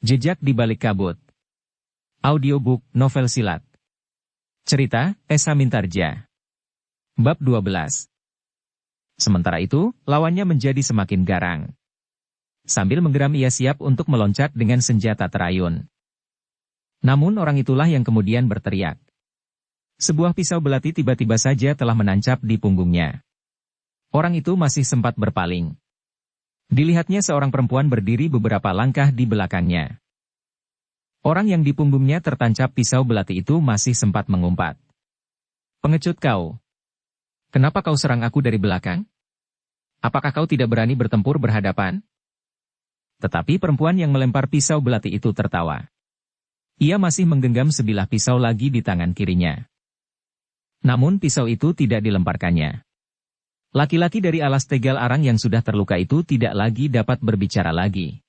Jejak di Balik Kabut. Audiobook novel silat. Cerita, Esa Mintarja. Bab 12. Sementara itu, lawannya menjadi semakin garang. Sambil menggeram ia siap untuk meloncat dengan senjata terayun. Namun orang itulah yang kemudian berteriak. Sebuah pisau belati tiba-tiba saja telah menancap di punggungnya. Orang itu masih sempat berpaling. Dilihatnya seorang perempuan berdiri beberapa langkah di belakangnya. Orang yang di punggungnya tertancap pisau belati itu masih sempat mengumpat. "Pengecut kau! Kenapa kau serang aku dari belakang? Apakah kau tidak berani bertempur berhadapan?" Tetapi perempuan yang melempar pisau belati itu tertawa. Ia masih menggenggam sebilah pisau lagi di tangan kirinya. Namun pisau itu tidak dilemparkannya. Laki-laki dari alas tegal arang yang sudah terluka itu tidak lagi dapat berbicara lagi.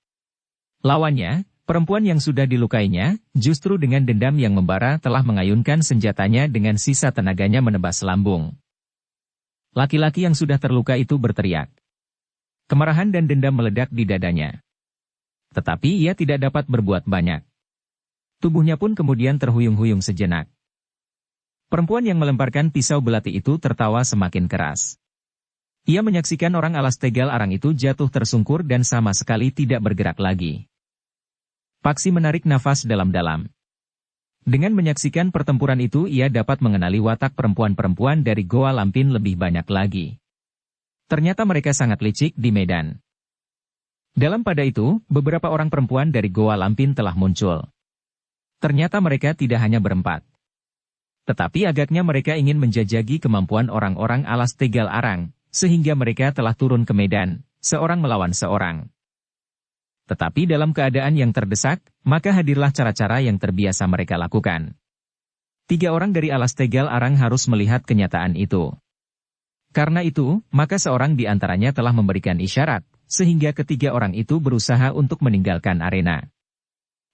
Lawannya, perempuan yang sudah dilukainya, justru dengan dendam yang membara telah mengayunkan senjatanya dengan sisa tenaganya menebas lambung. Laki-laki yang sudah terluka itu berteriak. Kemarahan dan dendam meledak di dadanya. Tetapi ia tidak dapat berbuat banyak. Tubuhnya pun kemudian terhuyung-huyung sejenak. Perempuan yang melemparkan pisau belati itu tertawa semakin keras. Ia menyaksikan orang alas tegal arang itu jatuh tersungkur dan sama sekali tidak bergerak lagi. Paksi menarik nafas dalam-dalam. Dengan menyaksikan pertempuran itu ia dapat mengenali watak perempuan-perempuan dari Goa Lampin lebih banyak lagi. Ternyata mereka sangat licik di medan. Dalam pada itu, beberapa orang perempuan dari Goa Lampin telah muncul. Ternyata mereka tidak hanya berempat. Tetapi agaknya mereka ingin menjajagi kemampuan orang-orang alas tegal arang, sehingga mereka telah turun ke medan, seorang melawan seorang. Tetapi dalam keadaan yang terdesak, maka hadirlah cara-cara yang terbiasa mereka lakukan. 3 orang dari alas tegal arang harus melihat kenyataan itu. Karena itu, maka seorang di antaranya telah memberikan isyarat, sehingga ketiga orang itu berusaha untuk meninggalkan arena.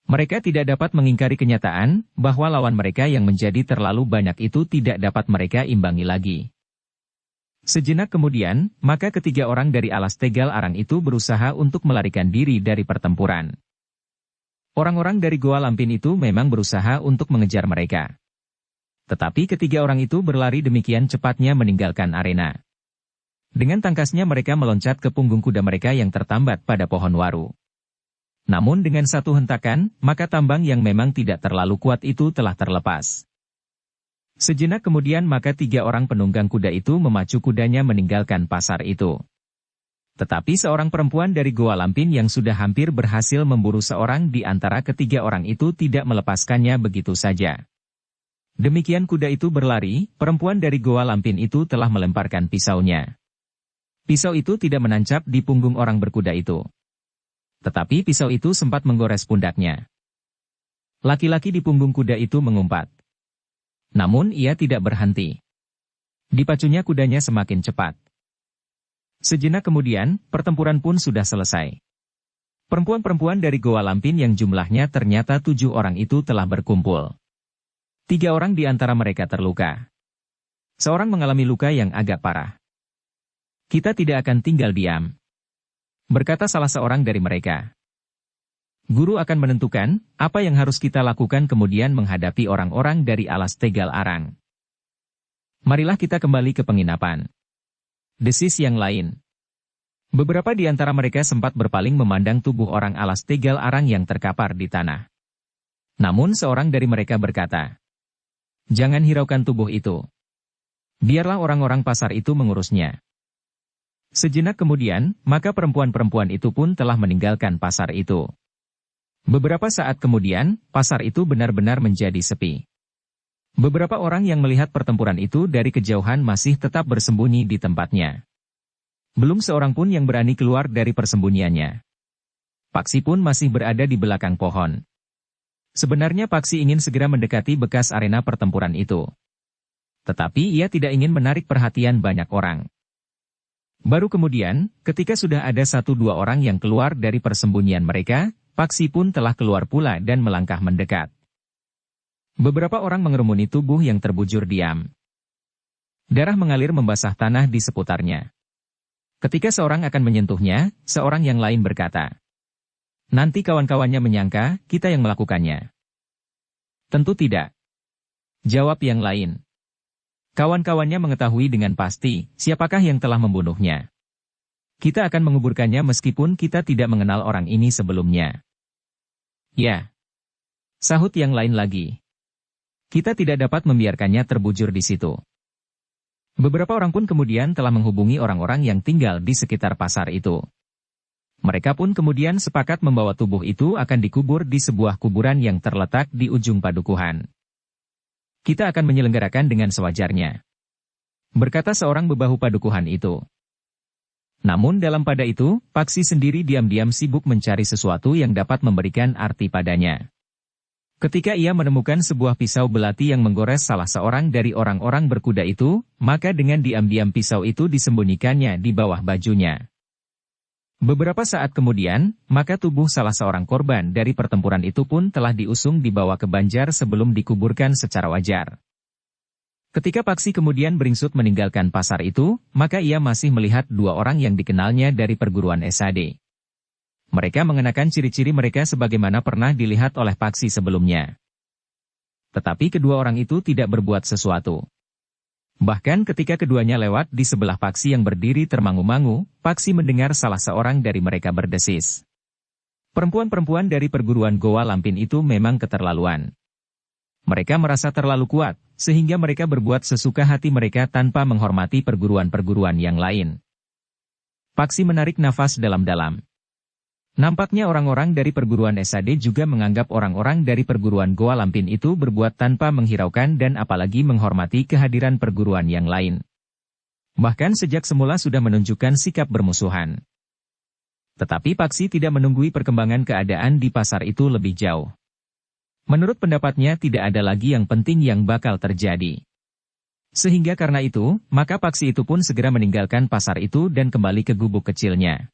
Mereka tidak dapat mengingkari kenyataan, bahwa lawan mereka yang menjadi terlalu banyak itu tidak dapat mereka imbangi lagi. Sejenak kemudian, maka ketiga orang dari alas tegal arang itu berusaha untuk melarikan diri dari pertempuran. Orang-orang dari Goa Lampin itu memang berusaha untuk mengejar mereka. Tetapi ketiga orang itu berlari demikian cepatnya meninggalkan arena. Dengan tangkasnya mereka meloncat ke punggung kuda mereka yang tertambat pada pohon waru. Namun dengan satu hentakan, maka tambang yang memang tidak terlalu kuat itu telah terlepas. Sejenak kemudian maka 3 orang penunggang kuda itu memacu kudanya meninggalkan pasar itu. Tetapi seorang perempuan dari Goa Lampin yang sudah hampir berhasil memburu seorang di antara ketiga orang itu tidak melepaskannya begitu saja. Demikian kuda itu berlari, perempuan dari Goa Lampin itu telah melemparkan pisaunya. Pisau itu tidak menancap di punggung orang berkuda itu. Tetapi pisau itu sempat menggores pundaknya. Laki-laki di punggung kuda itu mengumpat. Namun ia tidak berhenti. Dipacunya kudanya semakin cepat. Sejenak kemudian, pertempuran pun sudah selesai. Perempuan-perempuan dari Goa Lampin yang jumlahnya ternyata 7 orang itu telah berkumpul. 3 orang di antara mereka terluka. Seorang mengalami luka yang agak parah. "Kita tidak akan tinggal diam," berkata salah seorang dari mereka. "Guru akan menentukan apa yang harus kita lakukan kemudian menghadapi orang-orang dari alas tegal arang. Marilah kita kembali ke penginapan," desis yang lain. Beberapa di antara mereka sempat berpaling memandang tubuh orang alas tegal arang yang terkapar di tanah. Namun seorang dari mereka berkata, "Jangan hiraukan tubuh itu. Biarlah orang-orang pasar itu mengurusnya." Sejenak kemudian, maka perempuan-perempuan itu pun telah meninggalkan pasar itu. Beberapa saat kemudian, pasar itu benar-benar menjadi sepi. Beberapa orang yang melihat pertempuran itu dari kejauhan masih tetap bersembunyi di tempatnya. Belum seorang pun yang berani keluar dari persembunyiannya. Paksi pun masih berada di belakang pohon. Sebenarnya Paksi ingin segera mendekati bekas arena pertempuran itu. Tetapi ia tidak ingin menarik perhatian banyak orang. Baru kemudian, ketika sudah ada 1-2 orang yang keluar dari persembunyian mereka, Paksi pun telah keluar pula dan melangkah mendekat. Beberapa orang mengerumuni tubuh yang terbujur diam. Darah mengalir membasah tanah di seputarnya. Ketika seorang akan menyentuhnya, seorang yang lain berkata, Nanti kawan-kawannya menyangka kita yang melakukannya. Tentu tidak. Jawab yang lain. Kawan-kawannya mengetahui dengan pasti siapakah yang telah membunuhnya. Kita akan menguburkannya meskipun kita tidak mengenal orang ini sebelumnya. Ya. Sahut yang lain lagi. Kita tidak dapat membiarkannya terbujur di situ. Beberapa orang pun kemudian telah menghubungi orang-orang yang tinggal di sekitar pasar itu. Mereka pun kemudian sepakat membawa tubuh itu akan dikubur di sebuah kuburan yang terletak di ujung padukuhan. Kita akan menyelenggarakan dengan sewajarnya, berkata seorang bebahu padukuhan itu. Namun dalam pada itu, Paksi sendiri diam-diam sibuk mencari sesuatu yang dapat memberikan arti padanya. Ketika ia menemukan sebuah pisau belati yang menggores salah seorang dari orang-orang berkuda itu, maka dengan diam-diam pisau itu disembunyikannya di bawah bajunya. Beberapa saat kemudian, maka tubuh salah seorang korban dari pertempuran itu pun telah diusung dibawa ke Banjar sebelum dikuburkan secara wajar. Ketika Paksi kemudian beringsut meninggalkan pasar itu, maka ia masih melihat dua orang yang dikenalnya dari perguruan SAD. Mereka mengenakan ciri-ciri mereka sebagaimana pernah dilihat oleh Paksi sebelumnya. Tetapi kedua orang itu tidak berbuat sesuatu. Bahkan ketika keduanya lewat di sebelah Paksi yang berdiri termangu-mangu, Paksi mendengar salah seorang dari mereka berdesis. Perempuan-perempuan dari perguruan Goa Lampin itu memang keterlaluan. Mereka merasa terlalu kuat, sehingga mereka berbuat sesuka hati mereka tanpa menghormati perguruan-perguruan yang lain. Paksi menarik nafas dalam-dalam. Nampaknya orang-orang dari perguruan SAD juga menganggap orang-orang dari perguruan Goa Lampin itu berbuat tanpa menghiraukan dan apalagi menghormati kehadiran perguruan yang lain. Bahkan sejak semula sudah menunjukkan sikap bermusuhan. Tetapi Paksi tidak menunggui perkembangan keadaan di pasar itu lebih jauh. Menurut pendapatnya tidak ada lagi yang penting yang bakal terjadi. Sehingga karena itu, maka Paksi itu pun segera meninggalkan pasar itu dan kembali ke gubuk kecilnya.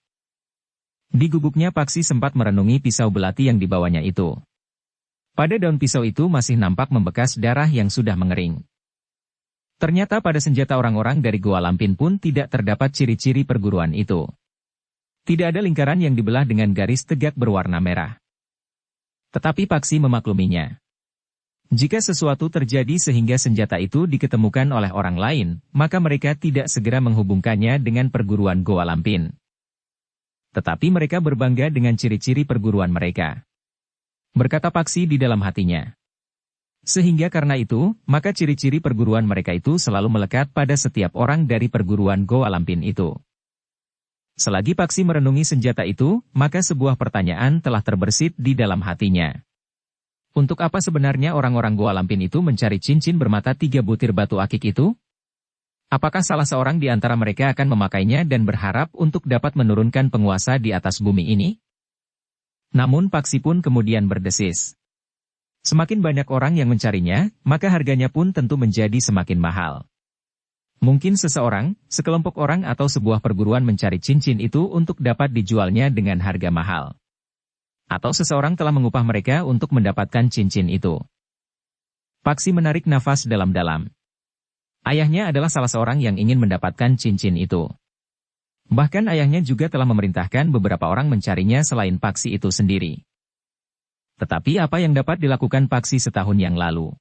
Di gubuknya Paksi sempat merenungi pisau belati yang dibawanya itu. Pada daun pisau itu masih nampak membekas darah yang sudah mengering. Ternyata pada senjata orang-orang dari Goa Lampin pun tidak terdapat ciri-ciri perguruan itu. Tidak ada lingkaran yang dibelah dengan garis tegak berwarna merah. Tetapi Paksi memakluminya. Jika sesuatu terjadi sehingga senjata itu diketemukan oleh orang lain, maka mereka tidak segera menghubungkannya dengan perguruan Goa Lampin. Tetapi mereka berbangga dengan ciri-ciri perguruan mereka. Berkata Paksi di dalam hatinya. Sehingga karena itu, maka ciri-ciri perguruan mereka itu selalu melekat pada setiap orang dari perguruan Goa Lampin itu. Selagi Paksi merenungi senjata itu, maka sebuah pertanyaan telah terbersit di dalam hatinya. Untuk apa sebenarnya orang-orang Goa Lampin itu mencari cincin bermata 3 butir batu akik itu? Apakah salah seorang di antara mereka akan memakainya dan berharap untuk dapat menurunkan penguasa di atas bumi ini? Namun Paksi pun kemudian berdesis. Semakin banyak orang yang mencarinya, maka harganya pun tentu menjadi semakin mahal. Mungkin seseorang, sekelompok orang atau sebuah perguruan mencari cincin itu untuk dapat dijualnya dengan harga mahal. Atau seseorang telah mengupah mereka untuk mendapatkan cincin itu. Paksi menarik nafas dalam-dalam. Ayahnya adalah salah seorang yang ingin mendapatkan cincin itu. Bahkan ayahnya juga telah memerintahkan beberapa orang mencarinya selain Paksi itu sendiri. Tetapi apa yang dapat dilakukan Paksi setahun yang lalu?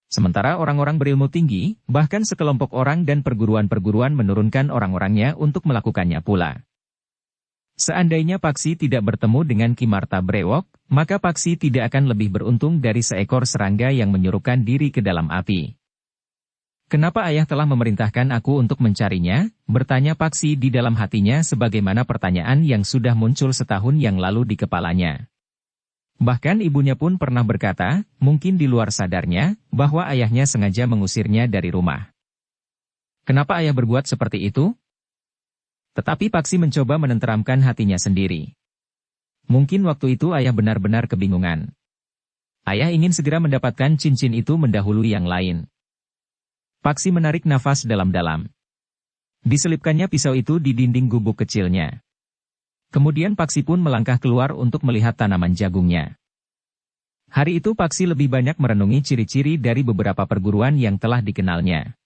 Sementara orang-orang berilmu tinggi, bahkan sekelompok orang dan perguruan-perguruan menurunkan orang-orangnya untuk melakukannya pula. Seandainya Paksi tidak bertemu dengan Ki Marta Brewok, maka Paksi tidak akan lebih beruntung dari seekor serangga yang menyurupkan diri ke dalam api. Kenapa ayah telah memerintahkan aku untuk mencarinya? Bertanya Paksi di dalam hatinya sebagaimana pertanyaan yang sudah muncul setahun yang lalu di kepalanya. Bahkan ibunya pun pernah berkata, mungkin di luar sadarnya, bahwa ayahnya sengaja mengusirnya dari rumah. Kenapa ayah berbuat seperti itu? Tetapi Paksi mencoba menenteramkan hatinya sendiri. Mungkin waktu itu ayah benar-benar kebingungan. Ayah ingin segera mendapatkan cincin itu mendahului yang lain. Paksi menarik nafas dalam-dalam. Diselipkannya pisau itu di dinding gubuk kecilnya. Kemudian Paksi pun melangkah keluar untuk melihat tanaman jagungnya. Hari itu Paksi lebih banyak merenungi ciri-ciri dari beberapa perguruan yang telah dikenalnya.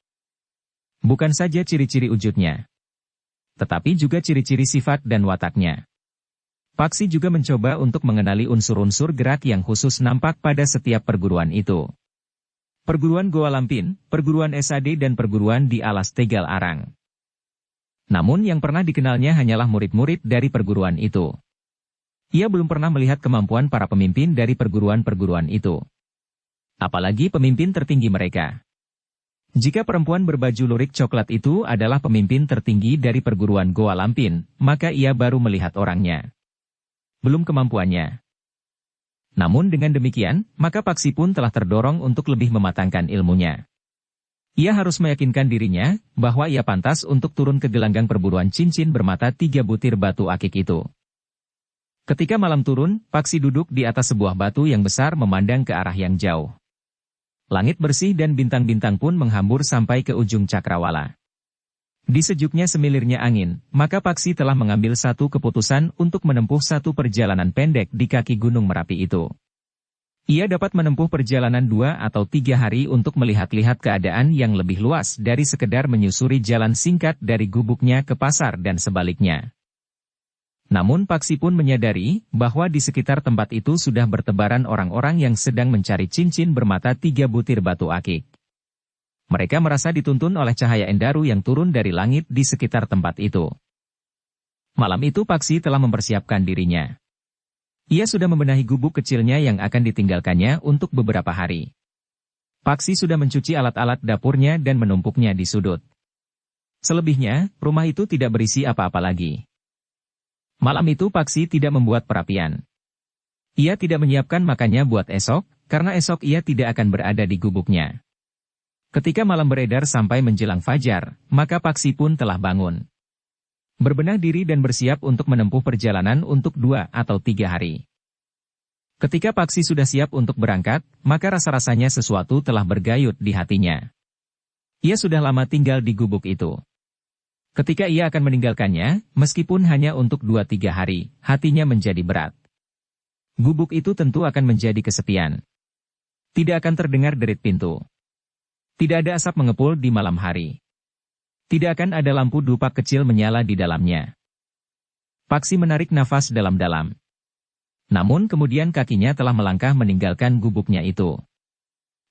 Bukan saja ciri-ciri wujudnya, tetapi juga ciri-ciri sifat dan wataknya. Paksi juga mencoba untuk mengenali unsur-unsur gerak yang khusus nampak pada setiap perguruan itu. Perguruan Goa Lampin, perguruan SAD dan perguruan di Alas Tegal Arang. Namun yang pernah dikenalnya hanyalah murid-murid dari perguruan itu. Ia belum pernah melihat kemampuan para pemimpin dari perguruan-perguruan itu. Apalagi pemimpin tertinggi mereka. Jika perempuan berbaju lurik coklat itu adalah pemimpin tertinggi dari perguruan Goa Lampin, maka ia baru melihat orangnya. Belum kemampuannya. Namun dengan demikian, maka Paksi pun telah terdorong untuk lebih mematangkan ilmunya. Ia harus meyakinkan dirinya bahwa ia pantas untuk turun ke gelanggang perburuan cincin bermata 3 butir batu akik itu. Ketika malam turun, Paksi duduk di atas sebuah batu yang besar memandang ke arah yang jauh. Langit bersih dan bintang-bintang pun menghambur sampai ke ujung cakrawala. Di sejuknya semilirnya angin, maka Paksi telah mengambil satu keputusan untuk menempuh satu perjalanan pendek di kaki Gunung Merapi itu. Ia dapat menempuh perjalanan 2 atau 3 hari untuk melihat-lihat keadaan yang lebih luas dari sekedar menyusuri jalan singkat dari gubuknya ke pasar dan sebaliknya. Namun Paksi pun menyadari bahwa di sekitar tempat itu sudah bertebaran orang-orang yang sedang mencari cincin bermata 3 butir batu akik. Mereka merasa dituntun oleh cahaya endaru yang turun dari langit di sekitar tempat itu. Malam itu Paksi telah mempersiapkan dirinya. Ia sudah membenahi gubuk kecilnya yang akan ditinggalkannya untuk beberapa hari. Paksi sudah mencuci alat-alat dapurnya dan menumpuknya di sudut. Selebihnya, rumah itu tidak berisi apa-apa lagi. Malam itu Paksi tidak membuat perapian. Ia tidak menyiapkan makannya buat esok, karena esok ia tidak akan berada di gubuknya. Ketika malam beredar sampai menjelang fajar, maka Paksi pun telah bangun. Berbenah diri dan bersiap untuk menempuh perjalanan untuk 2 atau 3 hari. Ketika Paksi sudah siap untuk berangkat, maka rasa-rasanya sesuatu telah bergayut di hatinya. Ia sudah lama tinggal di gubuk itu. Ketika ia akan meninggalkannya, meskipun hanya untuk 2-3 hari, hatinya menjadi berat. Gubuk itu tentu akan menjadi kesepian. Tidak akan terdengar derit pintu. Tidak ada asap mengepul di malam hari. Tidak akan ada lampu dupa kecil menyala di dalamnya. Paksi menarik nafas dalam-dalam. Namun kemudian kakinya telah melangkah meninggalkan gubuknya itu.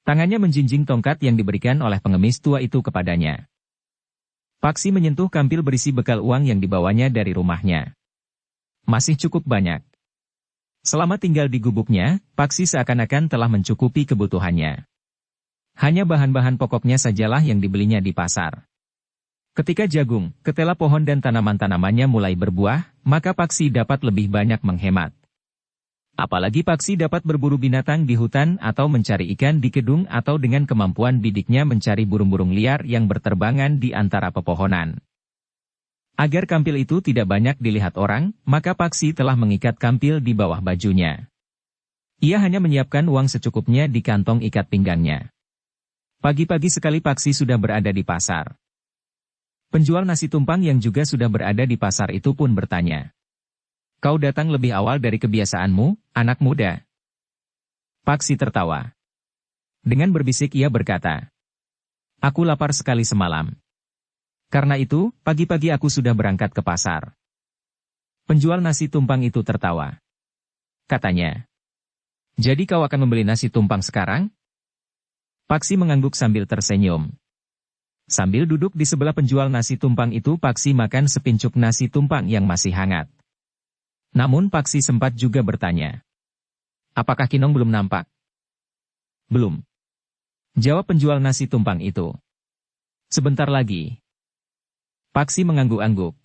Tangannya menjinjing tongkat yang diberikan oleh pengemis tua itu kepadanya. Paksi menyentuh kampil berisi bekal uang yang dibawanya dari rumahnya. Masih cukup banyak. Selama tinggal di gubuknya, Paksi seakan-akan telah mencukupi kebutuhannya. Hanya bahan-bahan pokoknya sajalah yang dibelinya di pasar. Ketika jagung, ketela pohon dan tanaman-tanamannya mulai berbuah, maka Paksi dapat lebih banyak menghemat. Apalagi Paksi dapat berburu binatang di hutan atau mencari ikan di kedung atau dengan kemampuan bidiknya mencari burung-burung liar yang berterbangan di antara pepohonan. Agar kampil itu tidak banyak dilihat orang, maka Paksi telah mengikat kampil di bawah bajunya. Ia hanya menyiapkan uang secukupnya di kantong ikat pinggangnya. Pagi-pagi sekali Paksi sudah berada di pasar. Penjual nasi tumpang yang juga sudah berada di pasar itu pun bertanya. Kau datang lebih awal dari kebiasaanmu, anak muda. Paksi tertawa. Dengan berbisik ia berkata. Aku lapar sekali semalam. Karena itu, pagi-pagi aku sudah berangkat ke pasar. Penjual nasi tumpang itu tertawa. Katanya. Jadi kau akan membeli nasi tumpang sekarang? Paksi mengangguk sambil tersenyum. Sambil duduk di sebelah penjual nasi tumpang itu Paksi makan sepincuk nasi tumpang yang masih hangat. Namun Paksi sempat juga bertanya. Apakah Kinong belum nampak? Belum. Jawab penjual nasi tumpang itu. Sebentar lagi. Paksi mengangguk-angguk.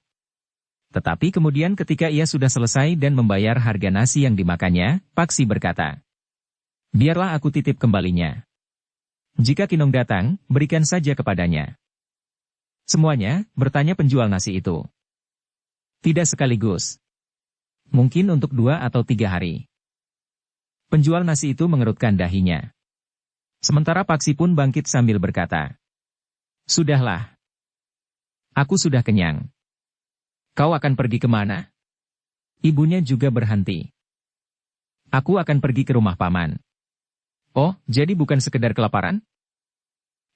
Tetapi kemudian ketika ia sudah selesai dan membayar harga nasi yang dimakannya, Paksi berkata. Biarlah aku titip kembalinya. Jika Kinong datang, berikan saja kepadanya. Semuanya, bertanya penjual nasi itu. Tidak sekaligus. Mungkin untuk 2 atau 3 hari. Penjual nasi itu mengerutkan dahinya. Sementara Paksi pun bangkit sambil berkata. Sudahlah. Aku sudah kenyang. Kau akan pergi kemana? Ibunya juga berhenti. Aku akan pergi ke rumah paman. Oh, jadi bukan sekedar kelaparan?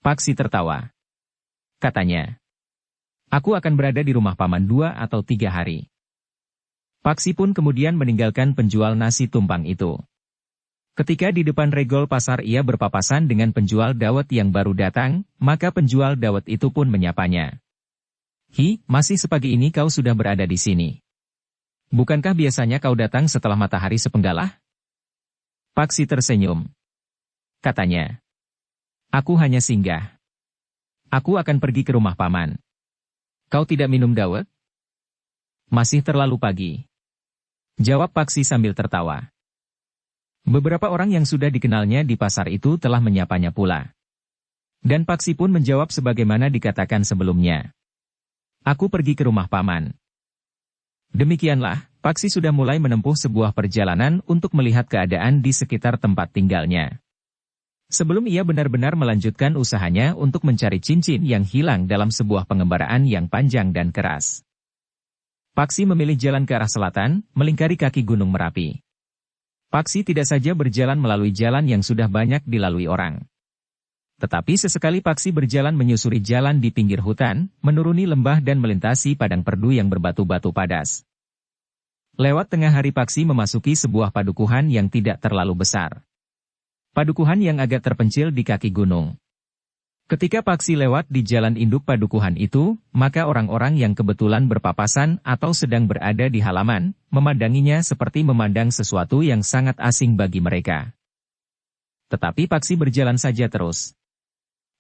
Paksi tertawa. Katanya. Aku akan berada di rumah paman 2 atau 3 hari. Paksi pun kemudian meninggalkan penjual nasi tumpang itu. Ketika di depan regol pasar ia berpapasan dengan penjual dawet yang baru datang, maka penjual dawet itu pun menyapanya. "Hi, masih sepagi ini kau sudah berada di sini. Bukankah biasanya kau datang setelah matahari sepenggalah?" Paksi tersenyum. Katanya, "Aku hanya singgah. Aku akan pergi ke rumah paman. Kau tidak minum dawet?" "Masih terlalu pagi," jawab Paksi sambil tertawa. Beberapa orang yang sudah dikenalnya di pasar itu telah menyapanya pula. Dan Paksi pun menjawab sebagaimana dikatakan sebelumnya. "Aku pergi ke rumah paman." Demikianlah, Paksi sudah mulai menempuh sebuah perjalanan untuk melihat keadaan di sekitar tempat tinggalnya. Sebelum ia benar-benar melanjutkan usahanya untuk mencari cincin yang hilang dalam sebuah pengembaraan yang panjang dan keras. Paksi memilih jalan ke arah selatan, melingkari kaki Gunung Merapi. Paksi tidak saja berjalan melalui jalan yang sudah banyak dilalui orang. Tetapi sesekali Paksi berjalan menyusuri jalan di pinggir hutan, menuruni lembah dan melintasi padang perdu yang berbatu-batu padas. Lewat tengah hari Paksi memasuki sebuah padukuhan yang tidak terlalu besar. Padukuhan yang agak terpencil di kaki gunung. Ketika Paksi lewat di jalan induk padukuhan itu, maka orang-orang yang kebetulan berpapasan atau sedang berada di halaman, memandanginya seperti memandang sesuatu yang sangat asing bagi mereka. Tetapi Paksi berjalan saja terus.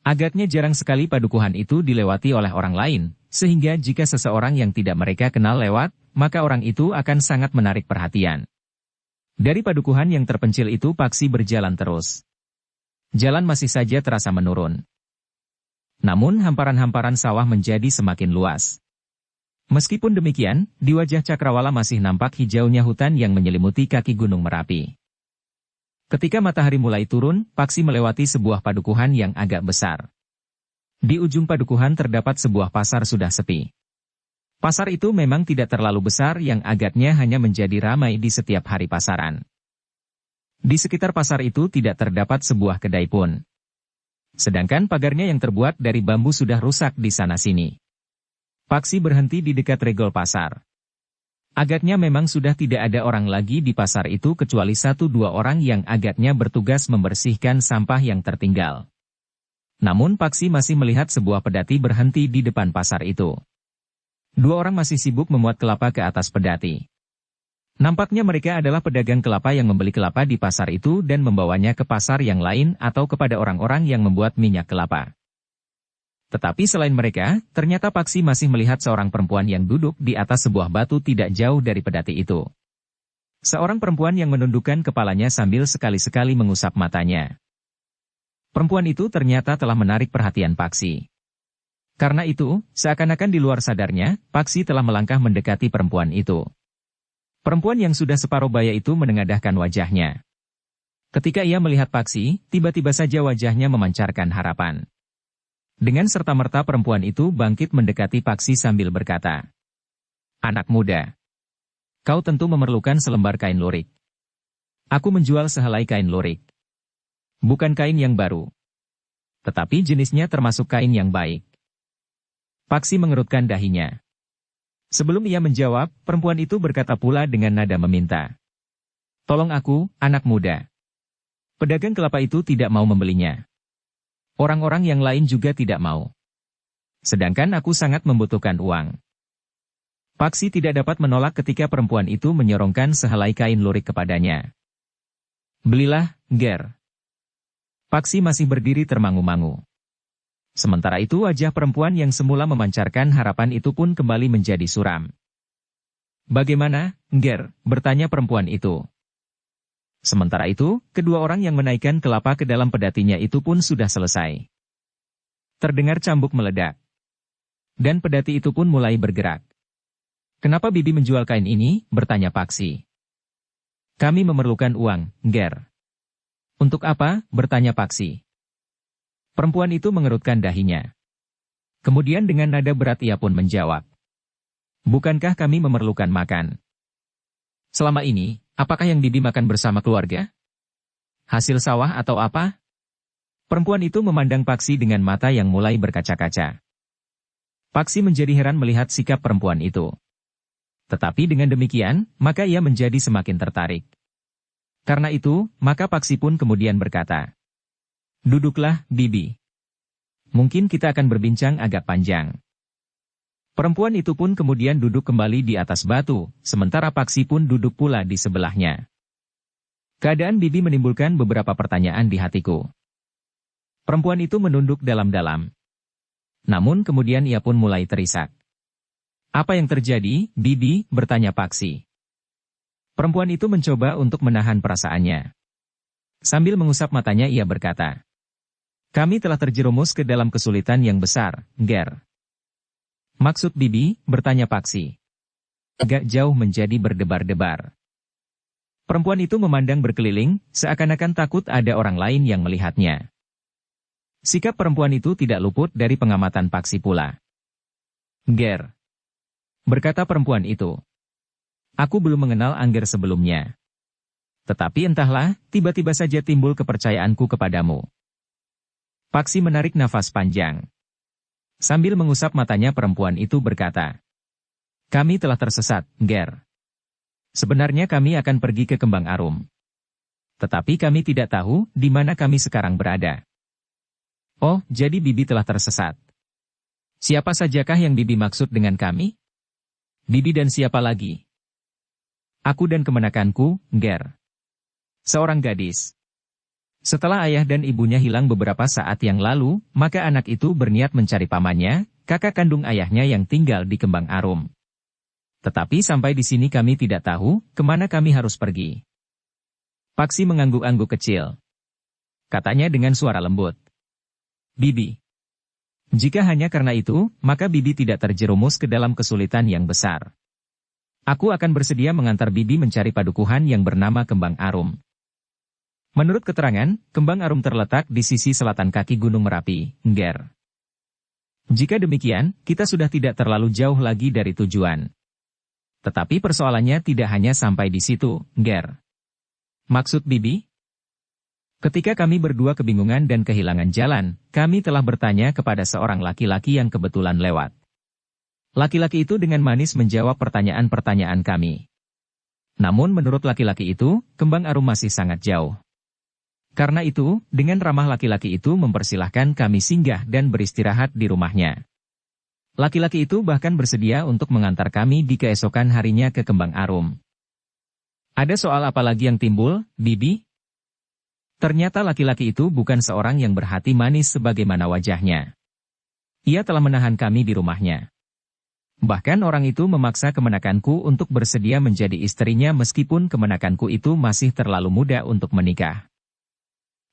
Agaknya jarang sekali padukuhan itu dilewati oleh orang lain, sehingga jika seseorang yang tidak mereka kenal lewat, maka orang itu akan sangat menarik perhatian. Dari padukuhan yang terpencil itu Paksi berjalan terus. Jalan masih saja terasa menurun. Namun hamparan-hamparan sawah menjadi semakin luas. Meskipun demikian, di wajah Cakrawala masih nampak hijaunya hutan yang menyelimuti kaki Gunung Merapi. Ketika matahari mulai turun, Paksi melewati sebuah padukuhan yang agak besar. Di ujung padukuhan terdapat sebuah pasar sudah sepi. Pasar itu memang tidak terlalu besar yang agaknya hanya menjadi ramai di setiap hari pasaran. Di sekitar pasar itu tidak terdapat sebuah kedai pun. Sedangkan pagarnya yang terbuat dari bambu sudah rusak di sana-sini. Paksi berhenti di dekat regol pasar. Agaknya memang sudah tidak ada orang lagi di pasar itu kecuali 1-2 orang yang agaknya bertugas membersihkan sampah yang tertinggal. Namun Paksi masih melihat sebuah pedati berhenti di depan pasar itu. 2 orang masih sibuk memuat kelapa ke atas pedati. Nampaknya mereka adalah pedagang kelapa yang membeli kelapa di pasar itu dan membawanya ke pasar yang lain atau kepada orang-orang yang membuat minyak kelapa. Tetapi selain mereka, ternyata Paksi masih melihat seorang perempuan yang duduk di atas sebuah batu tidak jauh dari pedati itu. Seorang perempuan yang menundukkan kepalanya sambil sekali-sekali mengusap matanya. Perempuan itu ternyata telah menarik perhatian Paksi. Karena itu, seakan-akan di luar sadarnya, Paksi telah melangkah mendekati perempuan itu. Perempuan yang sudah separuh baya itu menengadahkan wajahnya. Ketika ia melihat Paksi, tiba-tiba saja wajahnya memancarkan harapan. Dengan serta-merta perempuan itu bangkit mendekati Paksi sambil berkata, "Anak muda, kau tentu memerlukan selembar kain lurik. Aku menjual sehelai kain lurik. Bukan kain yang baru, tetapi jenisnya termasuk kain yang baik." Paksi mengerutkan dahinya. Sebelum ia menjawab, perempuan itu berkata pula dengan nada meminta, "Tolong aku, anak muda." Pedagang kelapa itu tidak mau membelinya. Orang-orang yang lain juga tidak mau. Sedangkan aku sangat membutuhkan uang. Paksi tidak dapat menolak ketika perempuan itu menyorongkan sehelai kain lurik kepadanya. "Belilah, Ger." Paksi masih berdiri termangu-mangu. Sementara itu wajah perempuan yang semula memancarkan harapan itu pun kembali menjadi suram. "Bagaimana, Ger?" bertanya perempuan itu. Sementara itu, kedua orang yang menaikkan kelapa ke dalam pedatinya itu pun sudah selesai. Terdengar cambuk meledak. Dan pedati itu pun mulai bergerak. "Kenapa Bibi menjual kain ini?" bertanya Paksi. "Kami memerlukan uang, Ger." "Untuk apa?" bertanya Paksi. Perempuan itu mengerutkan dahinya. Kemudian dengan nada berat ia pun menjawab, "Bukankah kami memerlukan makan? Selama ini, apakah yang Bibi makan bersama keluarga? Hasil sawah atau apa?" Perempuan itu memandang Paksi dengan mata yang mulai berkaca-kaca. Paksi menjadi heran melihat sikap perempuan itu. Tetapi dengan demikian, maka ia menjadi semakin tertarik. Karena itu, maka Paksi pun kemudian berkata, "Duduklah, Bibi. Mungkin kita akan berbincang agak panjang." Perempuan itu pun kemudian duduk kembali di atas batu, sementara Paksi pun duduk pula di sebelahnya. Keadaan Bibi menimbulkan beberapa pertanyaan di hatiku. Perempuan itu menunduk dalam-dalam. Namun kemudian ia pun mulai terisak. "Apa yang terjadi, Bibi?" bertanya Paksi. Perempuan itu mencoba untuk menahan perasaannya. Sambil mengusap matanya ia berkata, "Kami telah terjerumus ke dalam kesulitan yang besar, Ger." "Maksud Bibi?" bertanya Paksi. Agak jauh menjadi berdebar-debar. Perempuan itu memandang berkeliling, seakan-akan takut ada orang lain yang melihatnya. Sikap perempuan itu tidak luput dari pengamatan Paksi pula. "Ger," berkata perempuan itu, "aku belum mengenal Angger sebelumnya. Tetapi entahlah, tiba-tiba saja timbul kepercayaanku kepadamu." Paksi menarik nafas panjang. Sambil mengusap matanya perempuan itu berkata, "Kami telah tersesat, Ger. Sebenarnya kami akan pergi ke Kembang Arum. Tetapi kami tidak tahu di mana kami sekarang berada." "Oh, jadi Bibi telah tersesat. Siapa sajakah yang Bibi maksud dengan kami?" "Bibi dan siapa lagi?" "Aku dan kemenakanku, Ger. Seorang gadis. Setelah ayah dan ibunya hilang beberapa saat yang lalu, maka anak itu berniat mencari pamannya, kakak kandung ayahnya yang tinggal di Kembang Arum. Tetapi sampai di sini kami tidak tahu kemana kami harus pergi." Paksi mengangguk-angguk kecil. Katanya dengan suara lembut, "Bibi, jika hanya karena itu, maka Bibi tidak terjerumus ke dalam kesulitan yang besar. Aku akan bersedia mengantar Bibi mencari padukuhan yang bernama Kembang Arum." Menurut keterangan, Kembang Arum terletak di sisi selatan kaki Gunung Merapi, Ger. Jika demikian, kita sudah tidak terlalu jauh lagi dari tujuan. Tetapi persoalannya tidak hanya sampai di situ, Ger. "Maksud Bibi?" "Ketika kami berdua kebingungan dan kehilangan jalan, kami telah bertanya kepada seorang laki-laki yang kebetulan lewat. Laki-laki itu dengan manis menjawab pertanyaan-pertanyaan kami. Namun menurut laki-laki itu, Kembang Arum masih sangat jauh. Karena itu, dengan ramah laki-laki itu mempersilahkan kami singgah dan beristirahat di rumahnya. Laki-laki itu bahkan bersedia untuk mengantar kami di keesokan harinya ke Kembang Arum." "Ada soal apa lagi yang timbul, Bibi?" Ternyata laki-laki itu bukan seorang yang berhati manis sebagaimana wajahnya. Ia telah menahan kami di rumahnya. Bahkan orang itu memaksa kemenakanku untuk bersedia menjadi istrinya meskipun kemenakanku itu masih terlalu muda untuk menikah.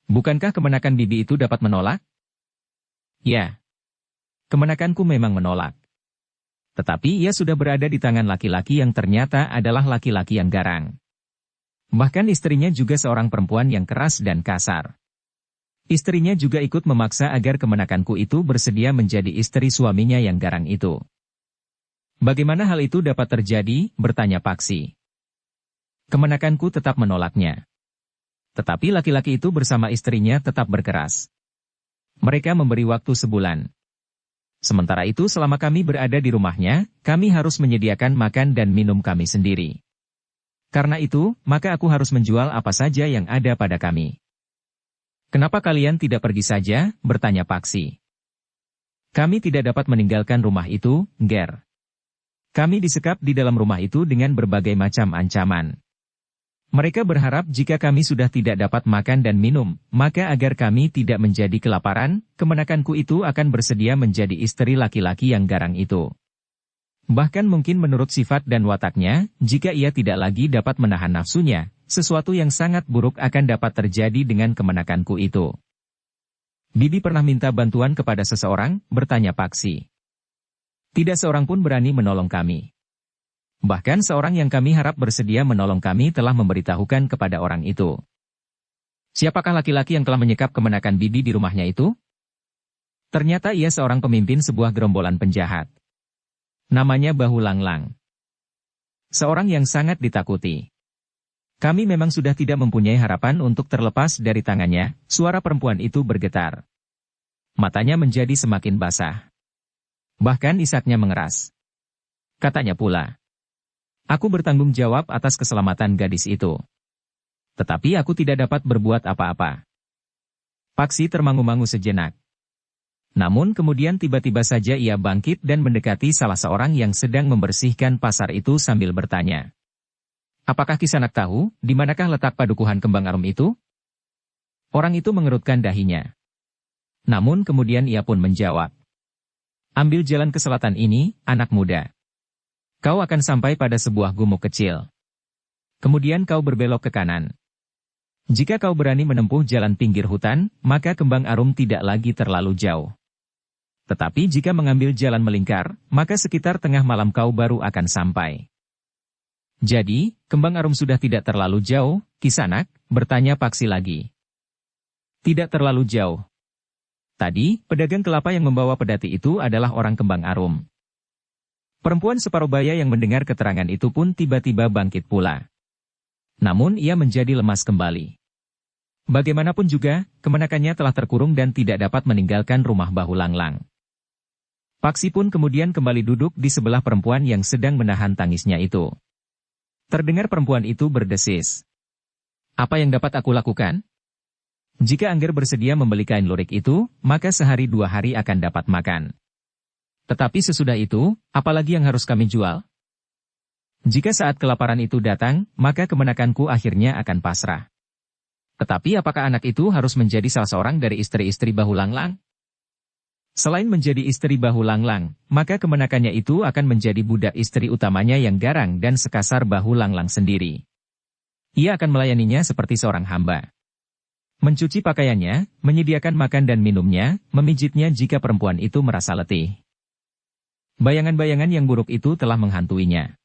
Bukankah kemenakan Bibi itu dapat menolak? Ya. Kemenakanku memang menolak. Tetapi ia sudah berada di tangan laki-laki yang ternyata adalah laki-laki yang garang. Bahkan istrinya juga seorang perempuan yang keras dan kasar. Istrinya juga ikut memaksa agar kemenakanku itu bersedia menjadi istri suaminya yang garang itu. "Bagaimana hal itu dapat terjadi?" bertanya Paksi. "Kemenakanku tetap menolaknya. Tetapi laki-laki itu bersama istrinya tetap berkeras. Mereka memberi waktu sebulan. Sementara itu selama kami berada di rumahnya, kami harus menyediakan makan dan minum kami sendiri. Karena itu, maka aku harus menjual apa saja yang ada pada kami." "Kenapa kalian tidak pergi saja?" bertanya Paksi. "Kami tidak dapat meninggalkan rumah itu, Ger. Kami disekap di dalam rumah itu dengan berbagai macam ancaman. Mereka berharap jika kami sudah tidak dapat makan dan minum, maka agar kami tidak menjadi kelaparan, kemenakanku itu akan bersedia menjadi istri laki-laki yang garang itu. Bahkan mungkin menurut sifat dan wataknya, jika ia tidak lagi dapat menahan nafsunya, sesuatu yang sangat buruk akan dapat terjadi dengan kemenakanku itu." "Bibi pernah minta bantuan kepada seseorang?" bertanya Paksi. "Tidak seorang pun berani menolong kami. Bahkan seorang yang kami harap bersedia menolong kami telah memberitahukan kepada orang itu." "Siapakah laki-laki yang telah menyekap kemenakan Bibi di rumahnya itu?" "Ternyata ia seorang pemimpin sebuah gerombolan penjahat. Namanya Bahu Langlang. Seorang yang sangat ditakuti. Kami memang sudah tidak mempunyai harapan untuk terlepas dari tangannya." Suara perempuan itu bergetar. Matanya menjadi semakin basah. Bahkan isaknya mengeras. Katanya pula, Aku bertanggung jawab atas keselamatan gadis itu. Tetapi aku tidak dapat berbuat apa-apa. Paksi termangu-mangu sejenak. Namun kemudian tiba-tiba saja ia bangkit dan mendekati salah seorang yang sedang membersihkan pasar itu sambil bertanya. Apakah Kisanak tahu, di manakah letak padukuhan kembang arum itu? Orang itu mengerutkan dahinya. Namun kemudian ia pun menjawab. Ambil jalan ke selatan ini, anak muda. Kau akan sampai pada sebuah gumuk kecil. Kemudian kau berbelok ke kanan. Jika kau berani menempuh jalan pinggir hutan, maka kembang arum tidak lagi terlalu jauh. Tetapi jika mengambil jalan melingkar, maka sekitar tengah malam kau baru akan sampai. Jadi, kembang arum sudah tidak terlalu jauh, Kisanak, bertanya Paksi lagi. Tidak terlalu jauh. Tadi, pedagang kelapa yang membawa pedati itu adalah orang kembang arum. Perempuan separubaya yang mendengar keterangan itu pun tiba-tiba bangkit pula. Namun ia menjadi lemas kembali. Bagaimanapun juga, kemenakannya telah terkurung dan tidak dapat meninggalkan rumah Bahu Langlang. Paksi pun kemudian kembali duduk di sebelah perempuan yang sedang menahan tangisnya itu. Terdengar perempuan itu berdesis. Apa yang dapat aku lakukan? Jika Angger bersedia membeli kain lurik itu, maka sehari 2 hari akan dapat makan. Tetapi sesudah itu, apalagi yang harus kami jual? Jika saat kelaparan itu datang, maka kemenakanku akhirnya akan pasrah. Tetapi apakah anak itu harus menjadi salah seorang dari istri-istri Bahu Langlang? Selain menjadi istri Bahu Langlang, maka kemenakannya itu akan menjadi budak istri utamanya yang garang dan sekasar Bahu Langlang sendiri. Ia akan melayaninya seperti seorang hamba. Mencuci pakaiannya, menyediakan makan dan minumnya, memijitnya jika perempuan itu merasa letih. Bayangan-bayangan yang buruk itu telah menghantuinya.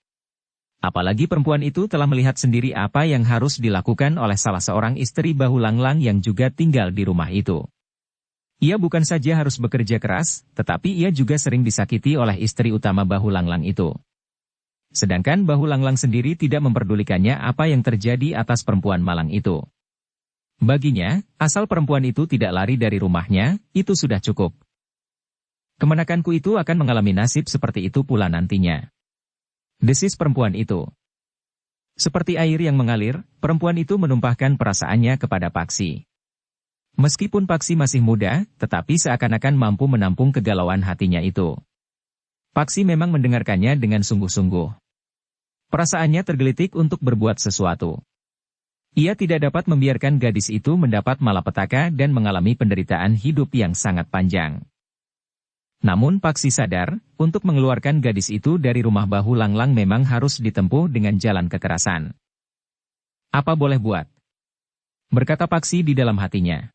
Apalagi perempuan itu telah melihat sendiri apa yang harus dilakukan oleh salah seorang istri Bahu Langlang yang juga tinggal di rumah itu. Ia bukan saja harus bekerja keras, tetapi ia juga sering disakiti oleh istri utama Bahu Langlang itu. Sedangkan Bahu Langlang sendiri tidak memperdulikannya apa yang terjadi atas perempuan malang itu. Baginya, asal perempuan itu tidak lari dari rumahnya, itu sudah cukup. Kemenakanku itu akan mengalami nasib seperti itu pula nantinya. Desis perempuan itu. Seperti air yang mengalir, perempuan itu menumpahkan perasaannya kepada Paksi. Meskipun Paksi masih muda, tetapi seakan-akan mampu menampung kegalauan hatinya itu. Paksi memang mendengarkannya dengan sungguh-sungguh. Perasaannya tergelitik untuk berbuat sesuatu. Ia tidak dapat membiarkan gadis itu mendapat malapetaka dan mengalami penderitaan hidup yang sangat panjang. Namun Paksi sadar, untuk mengeluarkan gadis itu dari rumah Bahu Langlang memang harus ditempuh dengan jalan kekerasan. Apa boleh buat? Berkata Paksi di dalam hatinya.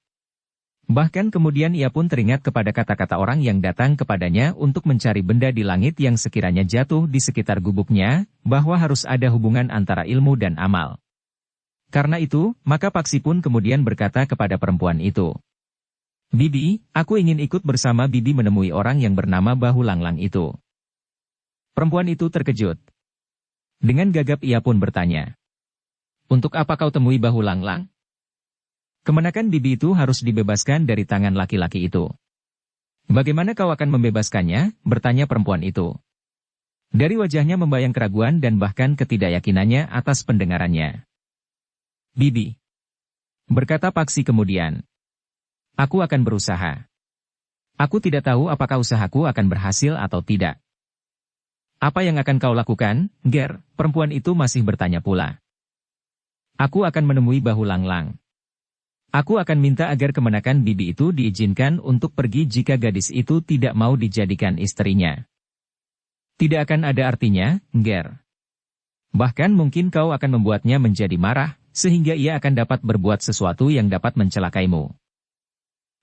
Bahkan kemudian ia pun teringat kepada kata-kata orang yang datang kepadanya untuk mencari benda di langit yang sekiranya jatuh di sekitar gubuknya, bahwa harus ada hubungan antara ilmu dan amal. Karena itu, maka Paksi pun kemudian berkata kepada perempuan itu. Bibi, aku ingin ikut bersama Bibi menemui orang yang bernama Bahu Langlang itu. Perempuan itu terkejut. Dengan gagap ia pun bertanya. Untuk apa kau temui Bahu Langlang? Kemenakan Bibi itu harus dibebaskan dari tangan laki-laki itu. Bagaimana kau akan membebaskannya? Bertanya perempuan itu. Dari wajahnya membayang keraguan dan bahkan ketidakyakinannya atas pendengarannya. Bibi. Berkata Paksi kemudian. Aku akan berusaha. Aku tidak tahu apakah usahaku akan berhasil atau tidak. Apa yang akan kau lakukan, Ger? Perempuan itu masih bertanya pula. Aku akan menemui Bahu Langlang. Aku akan minta agar kemenakan Bibi itu diizinkan untuk pergi jika gadis itu tidak mau dijadikan istrinya. Tidak akan ada artinya, Ger. Bahkan mungkin kau akan membuatnya menjadi marah, sehingga ia akan dapat berbuat sesuatu yang dapat mencelakaimu.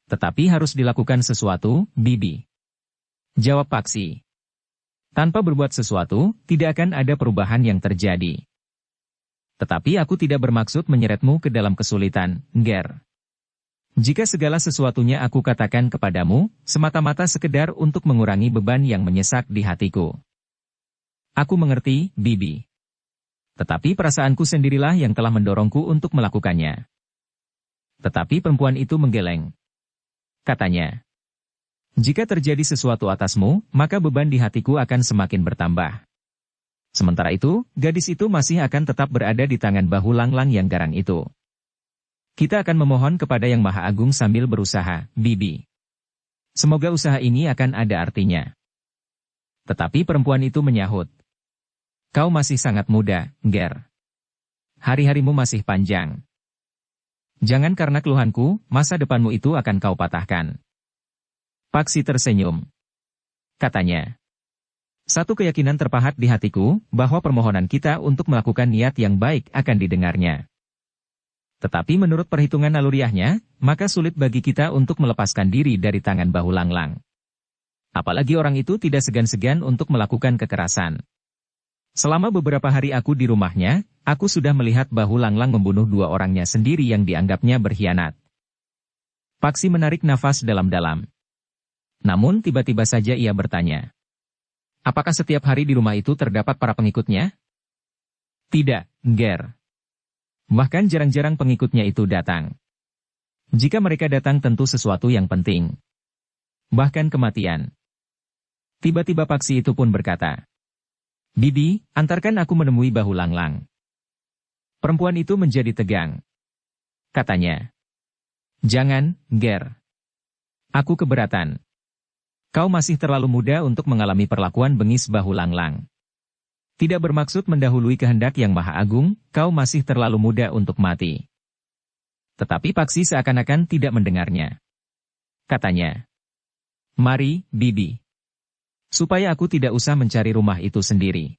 Tetapi harus dilakukan sesuatu, Bibi. Jawab Paksi. Tanpa berbuat sesuatu, tidak akan ada perubahan yang terjadi. Tetapi aku tidak bermaksud menyeretmu ke dalam kesulitan, Ger. Jika segala sesuatunya aku katakan kepadamu, semata-mata sekedar untuk mengurangi beban yang menyesak di hatiku. Aku mengerti, Bibi. Tetapi perasaanku sendirilah yang telah mendorongku untuk melakukannya. Tetapi perempuan itu menggeleng. Katanya, jika terjadi sesuatu atasmu, maka beban di hatiku akan semakin bertambah. Sementara itu, gadis itu masih akan tetap berada di tangan bahu Langlang yang garang itu. Kita akan memohon kepada Yang Maha Agung sambil berusaha, Bibi. Semoga usaha ini akan ada artinya. Tetapi perempuan itu menyahut. Kau masih sangat muda, Ger. Hari-harimu masih panjang. Jangan karena keluhanku, masa depanmu itu akan kau patahkan. Paksi tersenyum. Katanya. Satu keyakinan terpahat di hatiku, bahwa permohonan kita untuk melakukan niat yang baik akan didengarnya. Tetapi menurut perhitungan naluriahnya, maka sulit bagi kita untuk melepaskan diri dari tangan bahu Langlang. Apalagi orang itu tidak segan-segan untuk melakukan kekerasan. Selama beberapa hari aku di rumahnya, aku sudah melihat bahu Langlang membunuh 2 orangnya sendiri yang dianggapnya berkhianat. Paksi menarik nafas dalam-dalam. Namun tiba-tiba saja ia bertanya. Apakah setiap hari di rumah itu terdapat para pengikutnya? Tidak, Ger. Bahkan jarang-jarang pengikutnya itu datang. Jika mereka datang tentu sesuatu yang penting. Bahkan kematian. Tiba-tiba Paksi itu pun berkata. Bibi, antarkan aku menemui bahu Langlang. Perempuan itu menjadi tegang. Katanya. Jangan, Ger. Aku keberatan. Kau masih terlalu muda untuk mengalami perlakuan bengis bahu Langlang. Tidak bermaksud mendahului kehendak Yang Maha Agung, kau masih terlalu muda untuk mati. Tetapi Paksi seakan-akan tidak mendengarnya. Katanya. Mari, Bibi. Supaya aku tidak usah mencari rumah itu sendiri.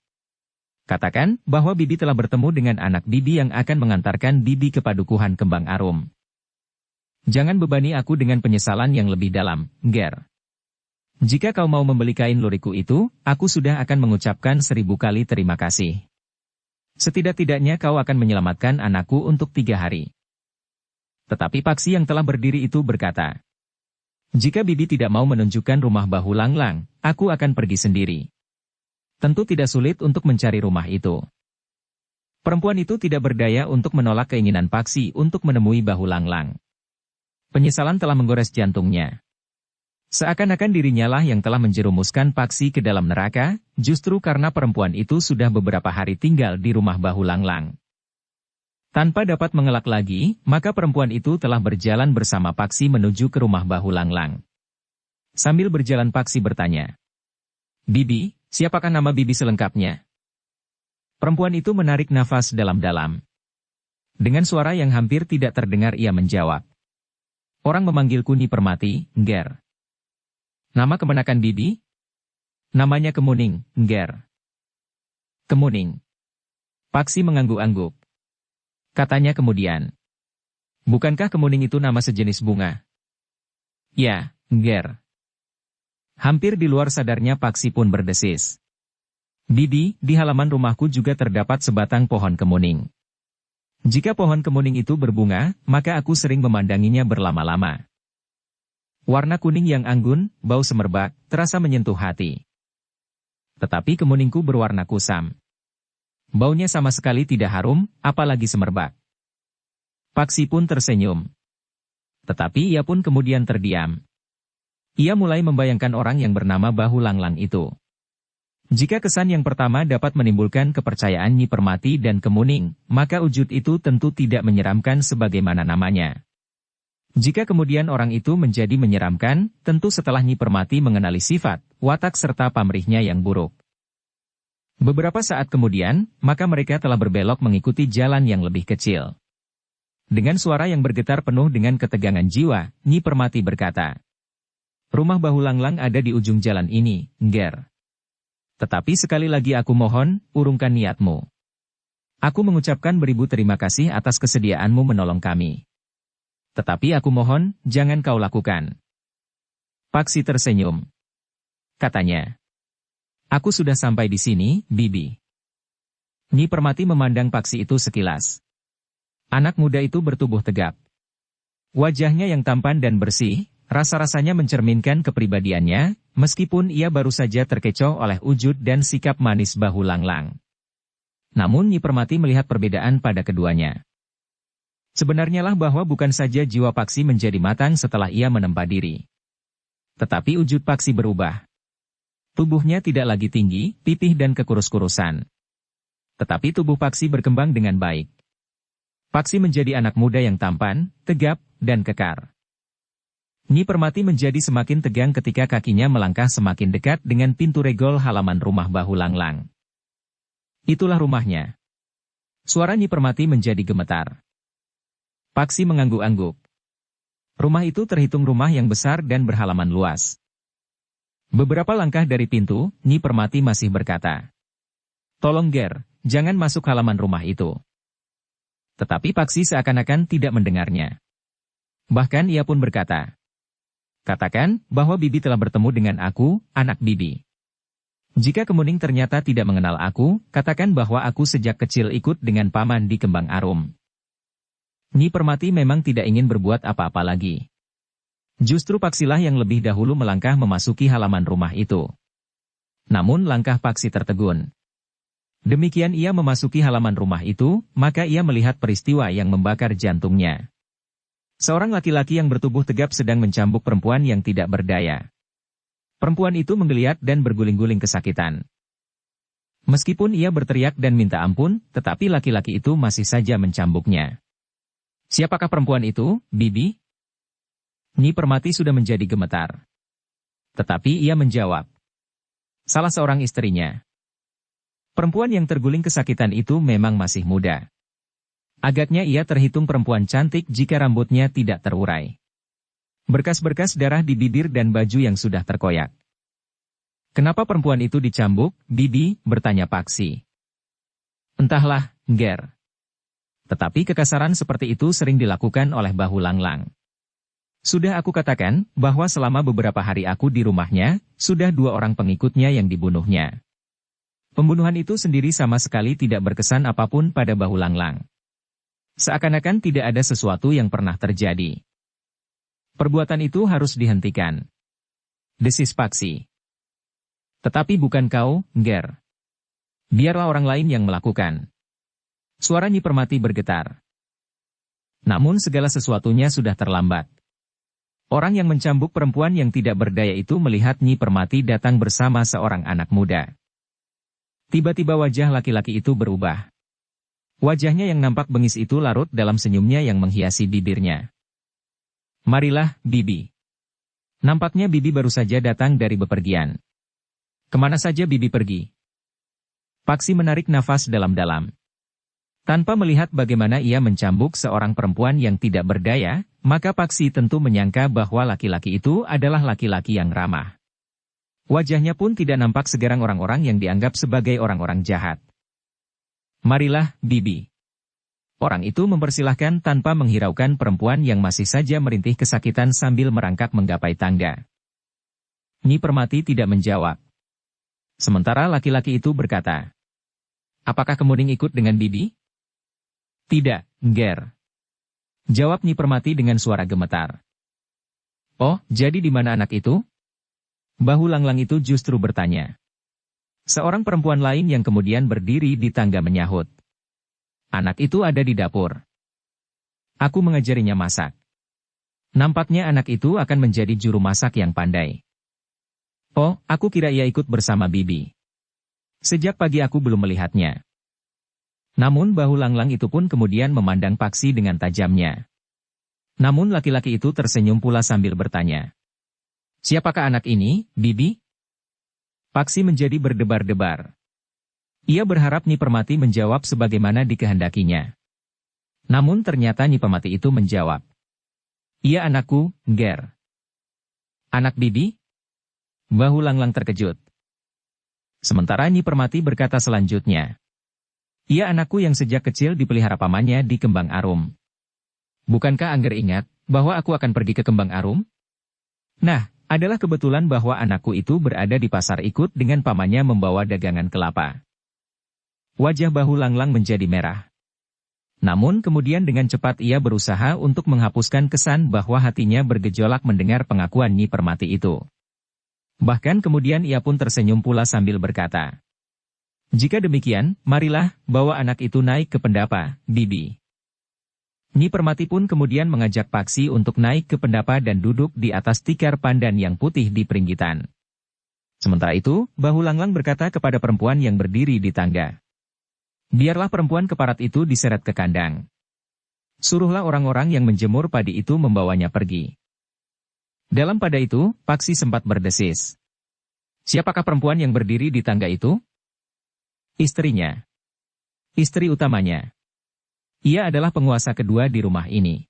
Katakan bahwa Bibi telah bertemu dengan anak Bibi yang akan mengantarkan Bibi ke padukuhan Kembang Arum. Jangan bebani aku dengan penyesalan yang lebih dalam, Ger. Jika kau mau membeli kain lurirku itu, aku sudah akan mengucapkan 1000 kali terima kasih. Setidak-tidaknya kau akan menyelamatkan anakku untuk 3 hari. Tetapi Paksi yang telah berdiri itu berkata, jika Bibi tidak mau menunjukkan rumah bahu Langlang, aku akan pergi sendiri. Tentu tidak sulit untuk mencari rumah itu. Perempuan itu tidak berdaya untuk menolak keinginan Paksi untuk menemui bahu Langlang. Penyesalan telah menggores jantungnya. Seakan-akan dirinya lah yang telah menjerumuskan Paksi ke dalam neraka, justru karena perempuan itu sudah beberapa hari tinggal di rumah bahu Langlang. Tanpa dapat mengelak lagi, maka perempuan itu telah berjalan bersama Paksi menuju ke rumah bahu Langlang. Sambil berjalan Paksi bertanya, Bibi, siapakah nama Bibi selengkapnya? Perempuan itu menarik nafas dalam-dalam. Dengan suara yang hampir tidak terdengar ia menjawab, orang memanggilku Nyi Permati, Ger. Nama kemenakan Bibi? Namanya Kemuning, Ger. Kemuning. Paksi mengangguk-angguk. Katanya kemudian. Bukankah kemuning itu nama sejenis bunga? Ya, Ger. Hampir di luar sadarnya Paksi pun berdesis. Bibi, di halaman rumahku juga terdapat sebatang pohon kemuning. Jika pohon kemuning itu berbunga, maka aku sering memandanginya berlama-lama. Warna kuning yang anggun, bau semerbak, terasa menyentuh hati. Tetapi kemuningku berwarna kusam. Baunya sama sekali tidak harum, apalagi semerbak. Paksi pun tersenyum. Tetapi ia pun kemudian terdiam. Ia mulai membayangkan orang yang bernama bahu Langlang itu. Jika kesan yang pertama dapat menimbulkan kepercayaan Nyi Permati dan Kemuning, maka wujud itu tentu tidak menyeramkan sebagaimana namanya. Jika kemudian orang itu menjadi menyeramkan, tentu setelah Nyi Permati mengenali sifat, watak serta pamrihnya yang buruk. Beberapa saat kemudian, maka mereka telah berbelok mengikuti jalan yang lebih kecil. Dengan suara yang bergetar penuh dengan ketegangan jiwa, Nyi Permati berkata, rumah bahu Langlang ada di ujung jalan ini, Ger. Tetapi sekali lagi aku mohon, urungkan niatmu. Aku mengucapkan beribu terima kasih atas kesediaanmu menolong kami. Tetapi aku mohon, jangan kau lakukan. Paksi tersenyum. Katanya, aku sudah sampai di sini, Bibi. Nyi Permati memandang Paksi itu sekilas. Anak muda itu bertubuh tegap. Wajahnya yang tampan dan bersih, rasa-rasanya mencerminkan kepribadiannya, meskipun ia baru saja terkecoh oleh wujud dan sikap manis bahu Langlang. Namun Nyi Permati melihat perbedaan pada keduanya. Sebenarnya lah bahwa bukan saja jiwa Paksi menjadi matang setelah ia menempa diri. Tetapi wujud Paksi berubah. Tubuhnya tidak lagi tinggi, pipih dan kekurus-kurusan. Tetapi tubuh Paksi berkembang dengan baik. Paksi menjadi anak muda yang tampan, tegap, dan kekar. Nyi Permati menjadi semakin tegang ketika kakinya melangkah semakin dekat dengan pintu regol halaman rumah Bahu Langlang. Itulah rumahnya. Suara Nyi Permati menjadi gemetar. Paksi mengangguk-angguk. Rumah itu terhitung rumah yang besar dan berhalaman luas. Beberapa langkah dari pintu, Nyi Permati masih berkata, "Tolong Ger, jangan masuk halaman rumah itu." Tetapi Paksi seakan-akan tidak mendengarnya. Bahkan ia pun berkata, "Katakan bahwa Bibi telah bertemu dengan aku, anak Bibi. Jika Kemuning ternyata tidak mengenal aku, katakan bahwa aku sejak kecil ikut dengan paman di Kembang Arum." Nyi Permati memang tidak ingin berbuat apa-apa lagi. Justru Paksilah yang lebih dahulu melangkah memasuki halaman rumah itu. Namun langkah Paksi tertegun. Demikian ia memasuki halaman rumah itu, maka ia melihat peristiwa yang membakar jantungnya. Seorang laki-laki yang bertubuh tegap sedang mencambuk perempuan yang tidak berdaya. Perempuan itu menggeliat dan berguling-guling kesakitan. Meskipun ia berteriak dan minta ampun, tetapi laki-laki itu masih saja mencambuknya. "Siapakah perempuan itu, Bibi?" Nyi Permati sudah menjadi gemetar. Tetapi ia menjawab, "Salah seorang istrinya." Perempuan yang terguling kesakitan itu memang masih muda. Agaknya ia terhitung perempuan cantik jika rambutnya tidak terurai. Berkas-berkas darah di bibir dan baju yang sudah terkoyak. "Kenapa perempuan itu dicambuk, Bibi?" bertanya Paksi. "Entahlah, Ger. Tetapi kekasaran seperti itu sering dilakukan oleh Bahu Langlang. Sudah aku katakan bahwa selama beberapa hari aku di rumahnya, sudah 2 orang pengikutnya yang dibunuhnya. Pembunuhan itu sendiri sama sekali tidak berkesan apapun pada Bahu Langlang. Seakan-akan tidak ada sesuatu yang pernah terjadi. Perbuatan itu harus dihentikan," desis Paksi. "Tetapi bukan kau, Ger. Biarlah orang lain yang melakukan." Suara Nyi Permati bergetar. Namun segala sesuatunya sudah terlambat. Orang yang mencambuk perempuan yang tidak berdaya itu melihat Nyi Permati datang bersama seorang anak muda. Tiba-tiba wajah laki-laki itu berubah. Wajahnya yang nampak bengis itu larut dalam senyumnya yang menghiasi bibirnya. "Marilah, Bibi." Nampaknya Bibi baru saja datang dari bepergian. "Kemana saja Bibi pergi?" Paksi menarik nafas dalam-dalam. Tanpa melihat bagaimana ia mencambuk seorang perempuan yang tidak berdaya, maka Paksi tentu menyangka bahwa laki-laki itu adalah laki-laki yang ramah. Wajahnya pun tidak nampak segarang orang-orang yang dianggap sebagai orang-orang jahat. "Marilah, Bibi." Orang itu mempersilahkan tanpa menghiraukan perempuan yang masih saja merintih kesakitan sambil merangkak menggapai tangga. Nyi Permati tidak menjawab. Sementara laki-laki itu berkata, "Apakah Kemuning ikut dengan Bibi?" "Tidak, Ger," jawab Nyi Permati dengan suara gemetar. "Oh, jadi di mana anak itu?" Bahu Langlang itu justru bertanya. Seorang perempuan lain yang kemudian berdiri di tangga menyahut, "Anak itu ada di dapur. Aku mengajarinya masak. Nampaknya anak itu akan menjadi juru masak yang pandai." "Oh, aku kira ia ikut bersama Bibi. Sejak pagi aku belum melihatnya." Namun Bahu Langlang itu pun kemudian memandang Paksi dengan tajamnya. Namun laki-laki itu tersenyum pula sambil bertanya, "Siapakah anak ini, Bibi?" Paksi menjadi berdebar-debar. Ia berharap Nyi Permati menjawab sebagaimana dikehendakinya. Namun ternyata Nyi Permati itu menjawab, "Iya anakku, Ger." "Anak Bibi?" Bahu Langlang terkejut. Sementara Nyi Permati berkata selanjutnya, "Ia anakku yang sejak kecil dipelihara pamannya di Kembang Arum. Bukankah Angger ingat bahwa aku akan pergi ke Kembang Arum? Nah, adalah kebetulan bahwa anakku itu berada di pasar ikut dengan pamannya membawa dagangan kelapa." Wajah Bahu Langlang menjadi merah. Namun kemudian dengan cepat ia berusaha untuk menghapuskan kesan bahwa hatinya bergejolak mendengar pengakuan Nyi Permati itu. Bahkan kemudian ia pun tersenyum pula sambil berkata, "Jika demikian, marilah, bawa anak itu naik ke pendapa, Bibi." Nyi Permati pun kemudian mengajak Paksi untuk naik ke pendapa dan duduk di atas tikar pandan yang putih di peringgitan. Sementara itu, Bahu Langlang berkata kepada perempuan yang berdiri di tangga, Biarlah perempuan keparat itu diseret ke kandang. Suruhlah orang-orang yang menjemur padi itu membawanya pergi. Dalam pada itu, Paksi sempat berdesis. Siapakah perempuan yang berdiri di tangga itu? Istrinya. Istri utamanya. Ia adalah penguasa kedua di rumah ini.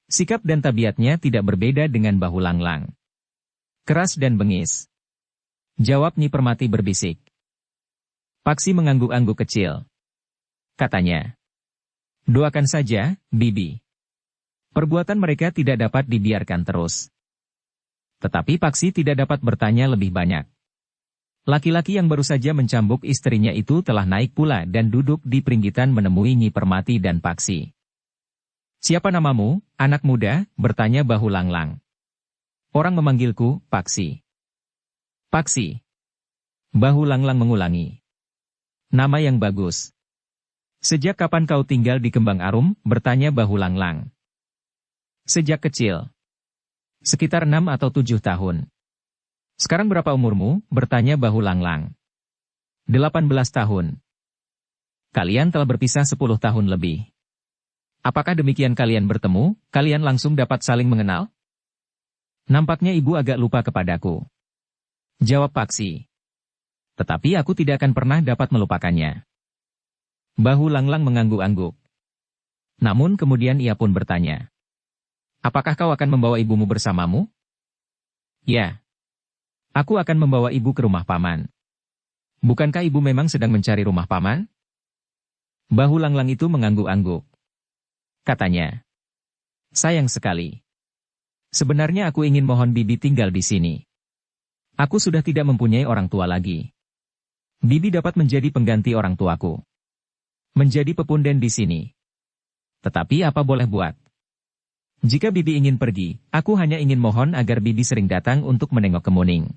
Sikap dan tabiatnya tidak berbeda dengan Bahu Langlang. Keras dan bengis. Jawab Nyi Permati berbisik. Paksi mengangguk-angguk kecil. Katanya. Doakan saja, Bibi. Perbuatan mereka tidak dapat dibiarkan terus. Tetapi Paksi tidak dapat bertanya lebih banyak. Laki-laki yang baru saja mencambuk istrinya itu telah naik pula dan duduk di peringgitan menemui Nyi Permati dan Paksi. Siapa namamu, anak muda? Bertanya Bahu Langlang. Orang memanggilku, Paksi. Paksi. Bahu Langlang mengulangi. Nama yang bagus. Sejak kapan kau tinggal di Kembang Arum? Bertanya Bahu Langlang. Sejak kecil. Sekitar 6 atau 7 tahun. Sekarang berapa umurmu? Bertanya Bahu Langlang. 18 tahun. Kalian telah berpisah 10 tahun lebih. Apakah demikian kalian bertemu, kalian langsung dapat saling mengenal? Nampaknya ibu agak lupa kepadaku. Jawab Paksi. Tetapi aku tidak akan pernah dapat melupakannya. Bahu Langlang mengangguk-angguk. Namun kemudian ia pun bertanya. Apakah kau akan membawa ibumu bersamamu? Ya. Aku akan membawa ibu ke rumah paman. Bukankah ibu memang sedang mencari rumah paman? Bahu Langlang itu mengangguk-angguk. Katanya. Sayang sekali. Sebenarnya aku ingin mohon Bibi tinggal di sini. Aku sudah tidak mempunyai orang tua lagi. Bibi dapat menjadi pengganti orang tuaku. Menjadi pepunden di sini. Tetapi apa boleh buat? Jika Bibi ingin pergi, aku hanya ingin mohon agar Bibi sering datang untuk menengok Kemuning.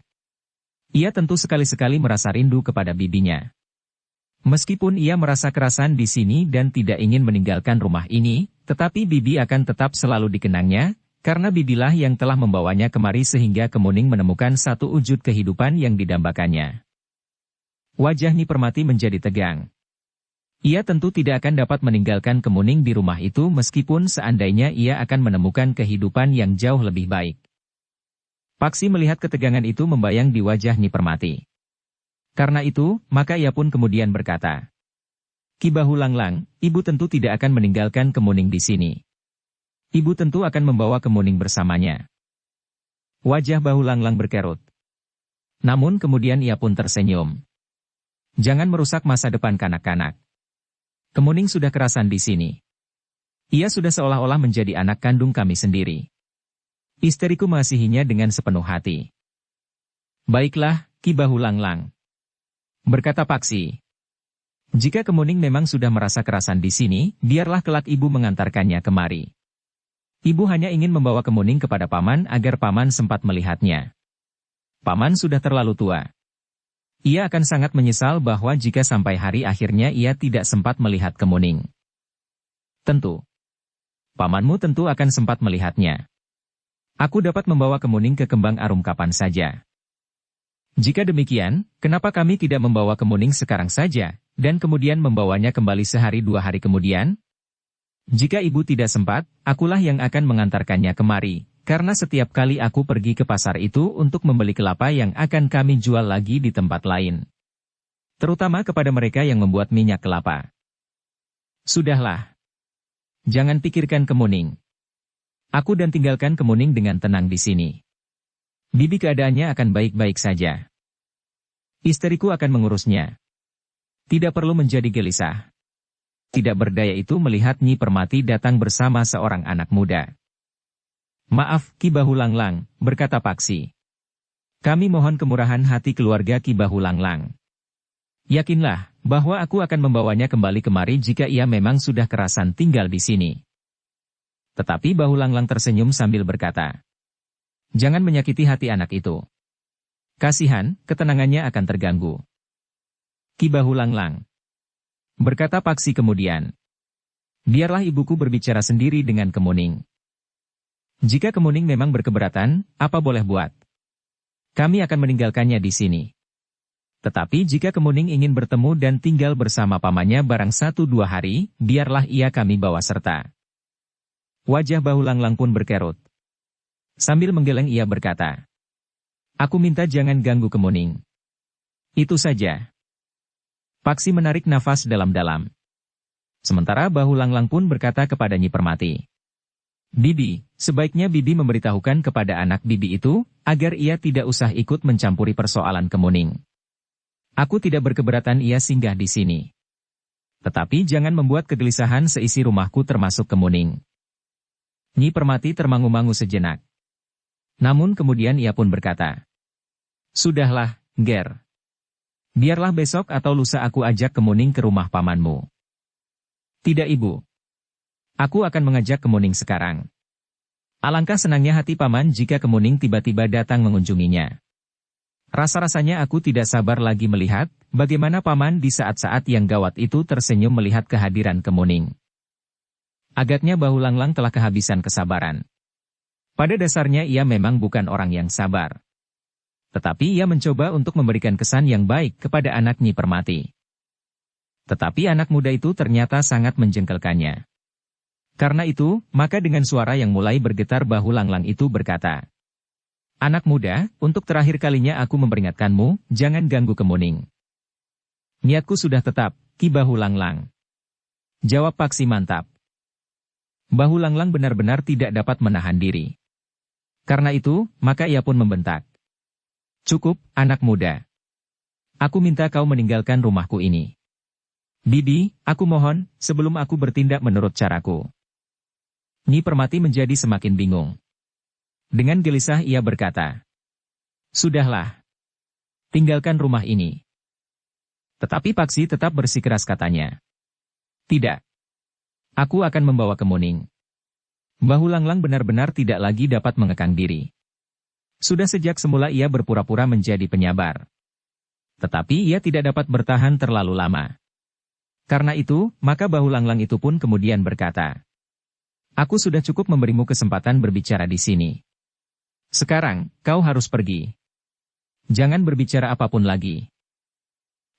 Ia tentu sekali-sekali merasa rindu kepada bibinya. Meskipun ia merasa kerasan di sini dan tidak ingin meninggalkan rumah ini, tetapi Bibi akan tetap selalu dikenangnya, karena Bibilah yang telah membawanya kemari sehingga Kemuning menemukan satu wujud kehidupan yang didambakannya. Wajah Nyi Permati menjadi tegang. Ia tentu tidak akan dapat meninggalkan Kemuning di rumah itu meskipun seandainya ia akan menemukan kehidupan yang jauh lebih baik. Paksi melihat ketegangan itu membayang di wajah Nyi Permati. Karena itu, maka ia pun kemudian berkata, Ki Bahu Langlang, ibu tentu tidak akan meninggalkan Kemuning di sini. Ibu tentu akan membawa Kemuning bersamanya. Wajah Bahu Langlang berkerut. Namun kemudian ia pun tersenyum. Jangan merusak masa depan kanak-kanak. Kemuning sudah kerasan di sini. Ia sudah seolah-olah menjadi anak kandung kami sendiri. Istriku mengasihinya dengan sepenuh hati. Baiklah, Ki Bahu Langlang. Berkata Paksi. Jika Kemuning memang sudah merasa kerasan di sini, biarlah kelak ibu mengantarkannya kemari. Ibu hanya ingin membawa Kemuning kepada paman agar paman sempat melihatnya. Paman sudah terlalu tua. Ia akan sangat menyesal bahwa jika sampai hari akhirnya ia tidak sempat melihat Kemuning. Tentu. Pamanmu tentu akan sempat melihatnya. Aku dapat membawa Kemuning ke Kembang Arum kapan saja. Jika demikian, kenapa kami tidak membawa Kemuning sekarang saja, dan kemudian membawanya kembali sehari 2 hari kemudian? Jika ibu tidak sempat, akulah yang akan mengantarkannya kemari. Karena setiap kali aku pergi ke pasar itu untuk membeli kelapa yang akan kami jual lagi di tempat lain. Terutama kepada mereka yang membuat minyak kelapa. Sudahlah. Jangan pikirkan Kemuning. Aku dan tinggalkan Kemuning dengan tenang di sini. Bibi keadaannya akan baik-baik saja. Istriku akan mengurusnya. Tidak perlu menjadi gelisah. Tidak berdaya itu melihat Nyi Permati datang bersama seorang anak muda. Maaf, Ki Bahu Langlang, berkata Paksi. Kami mohon kemurahan hati keluarga Ki Bahu Langlang. Yakinlah, bahwa aku akan membawanya kembali kemari jika ia memang sudah kerasan tinggal di sini. Tetapi Bahu Langlang tersenyum sambil berkata, jangan menyakiti hati anak itu. Kasihan, ketenangannya akan terganggu. Ki Bahu Langlang. Berkata Paksi kemudian. Biarlah ibuku berbicara sendiri dengan Kemuning. Jika Kemuning memang berkeberatan, apa boleh buat? Kami akan meninggalkannya di sini. Tetapi jika Kemuning ingin bertemu dan tinggal bersama pamannya barang 1-2 hari, biarlah ia kami bawa serta. Wajah Bahu Langlang pun berkerut. Sambil menggeleng ia berkata, aku minta jangan ganggu Kemuning. Itu saja. Paksi menarik nafas dalam-dalam. Sementara Bahu Langlang pun berkata kepada Nyi Permati, Bibi, sebaiknya Bibi memberitahukan kepada anak Bibi itu, agar ia tidak usah ikut mencampuri persoalan Kemuning. Aku tidak berkeberatan ia singgah di sini. Tetapi jangan membuat kegelisahan seisi rumahku termasuk Kemuning. Nyi Permati termangu-mangu sejenak. Namun kemudian ia pun berkata, sudahlah, Ger. Biarlah besok atau lusa aku ajak Kemuning ke rumah pamanmu. Tidak Ibu. Aku akan mengajak Kemuning sekarang. Alangkah senangnya hati paman jika Kemuning tiba-tiba datang mengunjunginya. Rasa-rasanya aku tidak sabar lagi melihat, bagaimana paman di saat-saat yang gawat itu tersenyum melihat kehadiran Kemuning. Agaknya Bahu Langlang telah kehabisan kesabaran. Pada dasarnya ia memang bukan orang yang sabar. Tetapi ia mencoba untuk memberikan kesan yang baik kepada anak Nyi Permati. Tetapi anak muda itu ternyata sangat menjengkelkannya. Karena itu, maka dengan suara yang mulai bergetar Bahu Langlang itu berkata, anak muda, untuk terakhir kalinya aku memperingatkanmu, jangan ganggu Kemuning. Niatku sudah tetap, Ki Bahu Langlang. Jawab Paksi mantap. Bahu Langlang benar-benar tidak dapat menahan diri. Karena itu, maka ia pun membentak. Cukup, anak muda. Aku minta kau meninggalkan rumahku ini. Bibi, aku mohon, sebelum aku bertindak menurut caraku. Nyi Permati menjadi semakin bingung. Dengan gelisah ia berkata, sudahlah. Tinggalkan rumah ini. Tetapi Paksi tetap bersikeras katanya. Tidak. Aku akan membawa Kemuning. Bahu Langlang benar-benar tidak lagi dapat mengekang diri. Sudah sejak semula ia berpura-pura menjadi penyabar. Tetapi ia tidak dapat bertahan terlalu lama. Karena itu, maka Bahu Langlang itu pun kemudian berkata, aku sudah cukup memberimu kesempatan berbicara di sini. Sekarang, kau harus pergi. Jangan berbicara apapun lagi.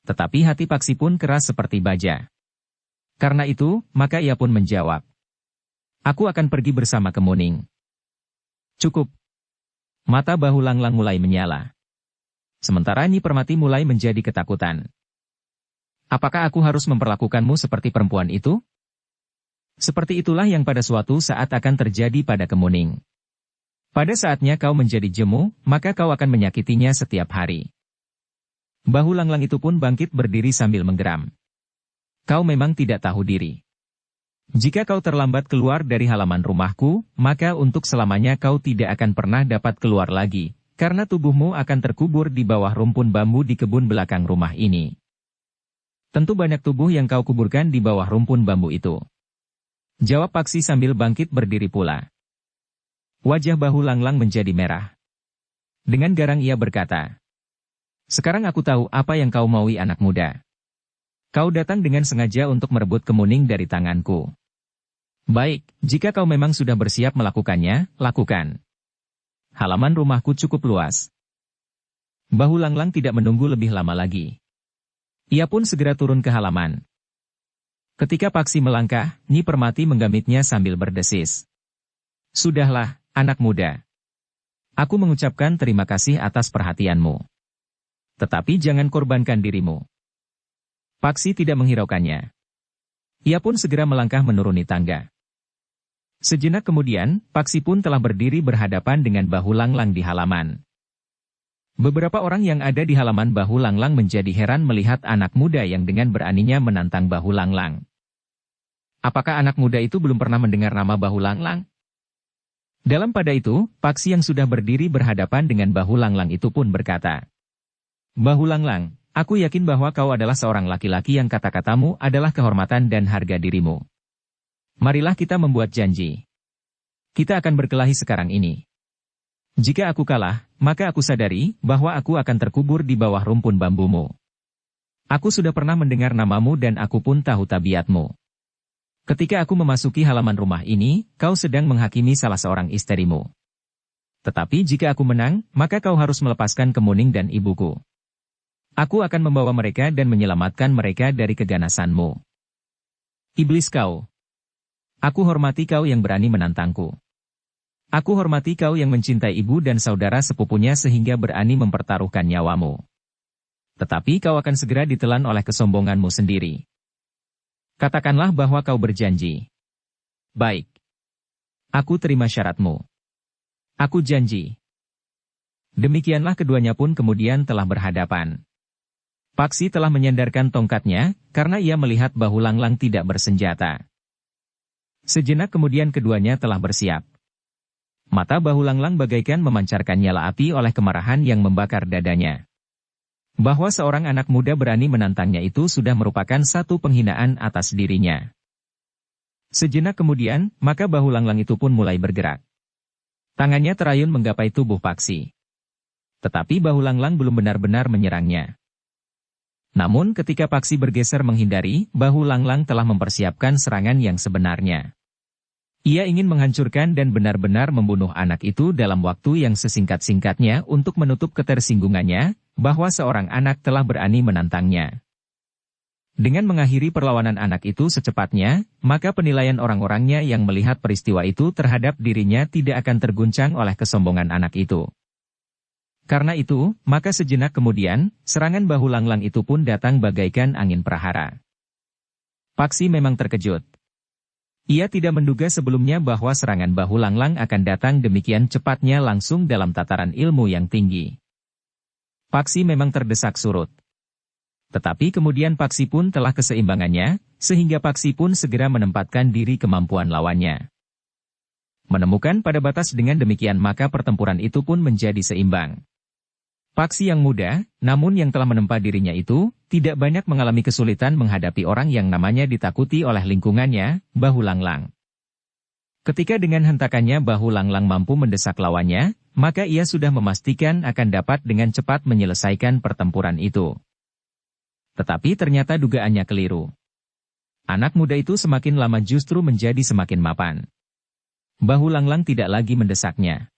Tetapi hati Paksi pun keras seperti baja. Karena itu, maka ia pun menjawab. Aku akan pergi bersama Kemuning. Cukup. Mata Bahu Langlang mulai menyala. Sementara Nyi Permati mulai menjadi ketakutan. Apakah aku harus memperlakukanmu seperti perempuan itu? Seperti itulah yang pada suatu saat akan terjadi pada Kemuning. Pada saatnya kau menjadi jemu, maka kau akan menyakitinya setiap hari. Bahu Langlang itu pun bangkit berdiri sambil menggeram. Kau memang tidak tahu diri. Jika kau terlambat keluar dari halaman rumahku, maka untuk selamanya kau tidak akan pernah dapat keluar lagi, karena tubuhmu akan terkubur di bawah rumpun bambu di kebun belakang rumah ini. Tentu banyak tubuh yang kau kuburkan di bawah rumpun bambu itu. Jawab Paksi sambil bangkit berdiri pula. Wajah Bahu Langlang menjadi merah. Dengan garang ia berkata, sekarang aku tahu apa yang kau maui anak muda. Kau datang dengan sengaja untuk merebut Kemuning dari tanganku. Baik, jika kau memang sudah bersiap melakukannya, lakukan. Halaman rumahku cukup luas. Bahu Langlang tidak menunggu lebih lama lagi. Ia pun segera turun ke halaman. Ketika Paksi melangkah, Nyi Permati menggamitnya sambil berdesis. Sudahlah, anak muda. Aku mengucapkan terima kasih atas perhatianmu. Tetapi jangan korbankan dirimu. Paksi tidak menghiraukannya. Ia pun segera melangkah menuruni tangga. Sejenak kemudian, Paksi pun telah berdiri berhadapan dengan Bahu Langlang di halaman. Beberapa orang yang ada di halaman Bahu Langlang menjadi heran melihat anak muda yang dengan beraninya menantang Bahu Langlang. Apakah anak muda itu belum pernah mendengar nama Bahu Langlang? Dalam pada itu, Paksi yang sudah berdiri berhadapan dengan Bahu Langlang itu pun berkata, Bahu Langlang, aku yakin bahwa kau adalah seorang laki-laki yang kata-katamu adalah kehormatan dan harga dirimu. Marilah kita membuat janji. Kita akan berkelahi sekarang ini. Jika aku kalah, maka aku sadari bahwa aku akan terkubur di bawah rumpun bambumu. Aku sudah pernah mendengar namamu dan aku pun tahu tabiatmu. Ketika aku memasuki halaman rumah ini, kau sedang menghakimi salah seorang istrimu. Tetapi jika aku menang, maka kau harus melepaskan Kemuning dan ibuku. Aku akan membawa mereka dan menyelamatkan mereka dari keganasanmu. Iblis kau. Aku hormati kau yang berani menantangku. Aku hormati kau yang mencintai ibu dan saudara sepupunya sehingga berani mempertaruhkan nyawamu. Tetapi kau akan segera ditelan oleh kesombonganmu sendiri. Katakanlah bahwa kau berjanji. Baik. Aku terima syaratmu. Aku janji. Demikianlah keduanya pun kemudian telah berhadapan. Paksi telah menyandarkan tongkatnya, karena ia melihat Bahu Langlang tidak bersenjata. Sejenak kemudian keduanya telah bersiap. Mata Bahu Langlang bagaikan memancarkan nyala api oleh kemarahan yang membakar dadanya. Bahwa seorang anak muda berani menantangnya itu sudah merupakan satu penghinaan atas dirinya. Sejenak kemudian, maka Bahu Langlang itu pun mulai bergerak. Tangannya terayun menggapai tubuh Paksi. Tetapi Bahu Langlang belum benar-benar menyerangnya. Namun ketika Paksi bergeser menghindari, Bahu Langlang telah mempersiapkan serangan yang sebenarnya. Ia ingin menghancurkan dan benar-benar membunuh anak itu dalam waktu yang sesingkat-singkatnya untuk menutup ketersinggungannya, bahwa seorang anak telah berani menantangnya. Dengan mengakhiri perlawanan anak itu secepatnya, maka penilaian orang-orangnya yang melihat peristiwa itu terhadap dirinya tidak akan terguncang oleh kesombongan anak itu. Karena itu, maka sejenak kemudian, serangan Bahu Langlang itu pun datang bagaikan angin prahara. Paksi memang terkejut. Ia tidak menduga sebelumnya bahwa serangan Bahu Langlang akan datang demikian cepatnya langsung dalam tataran ilmu yang tinggi. Paksi memang terdesak surut. Tetapi kemudian Paksi pun telah keseimbangannya, sehingga Paksi pun segera menempatkan diri kemampuan lawannya. Menemukan pada batas dengan demikian maka pertempuran itu pun menjadi seimbang. Paksi yang muda, namun yang telah menempa dirinya itu, tidak banyak mengalami kesulitan menghadapi orang yang namanya ditakuti oleh lingkungannya, Bahu Langlang. Ketika dengan hentakannya Bahu Langlang mampu mendesak lawannya, maka ia sudah memastikan akan dapat dengan cepat menyelesaikan pertempuran itu. Tetapi ternyata dugaannya keliru. Anak muda itu semakin lama justru menjadi semakin mapan. Bahu Langlang tidak lagi mendesaknya.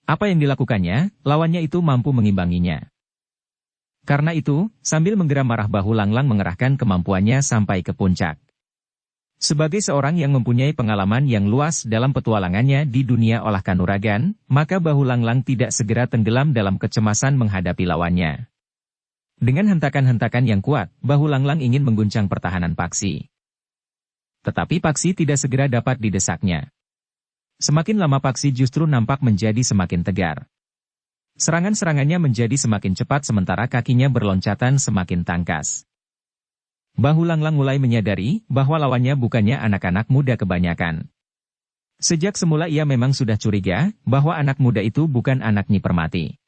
Apa yang dilakukannya, lawannya itu mampu mengimbanginya. Karena itu, sambil menggeram marah Bahu Langlang mengerahkan kemampuannya sampai ke puncak. Sebagai seorang yang mempunyai pengalaman yang luas dalam petualangannya di dunia olah kanuragan, maka Bahu Langlang tidak segera tenggelam dalam kecemasan menghadapi lawannya. Dengan hentakan-hentakan yang kuat, Bahu Langlang ingin mengguncang pertahanan Paksi. Tetapi Paksi tidak segera dapat didesaknya. Semakin lama Paksi justru nampak menjadi semakin tegar. Serangan-serangannya menjadi semakin cepat sementara kakinya berloncatan semakin tangkas. Bahu Langlang mulai menyadari bahwa lawannya bukannya anak-anak muda kebanyakan. Sejak semula ia memang sudah curiga bahwa anak muda itu bukan anak Nyi Permati.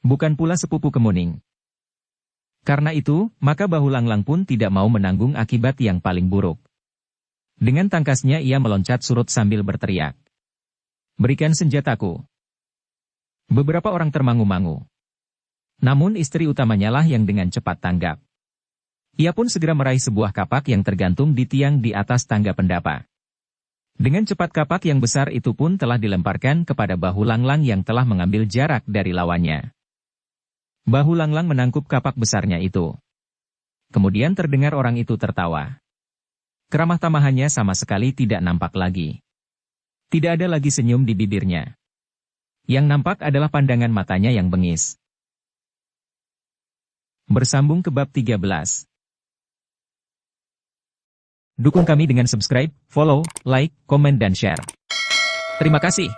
Bukan pula sepupu Kemuning. Karena itu, maka Bahu Langlang pun tidak mau menanggung akibat yang paling buruk. Dengan tangkasnya ia meloncat surut sambil berteriak. Berikan senjataku. Beberapa orang termangu-mangu. Namun istri utamanya lah yang dengan cepat tanggap. Ia pun segera meraih sebuah kapak yang tergantung di tiang di atas tangga pendapa. Dengan cepat kapak yang besar itu pun telah dilemparkan kepada Bahu Langlang yang telah mengambil jarak dari lawannya. Bahu Langlang menangkup kapak besarnya itu. Kemudian terdengar orang itu tertawa. Keramah tamahannya sama sekali tidak nampak lagi. Tidak ada lagi senyum di bibirnya. Yang nampak adalah pandangan matanya yang bengis. Bersambung ke bab 13. Dukung kami dengan subscribe, follow, like, komen dan share. Terima kasih.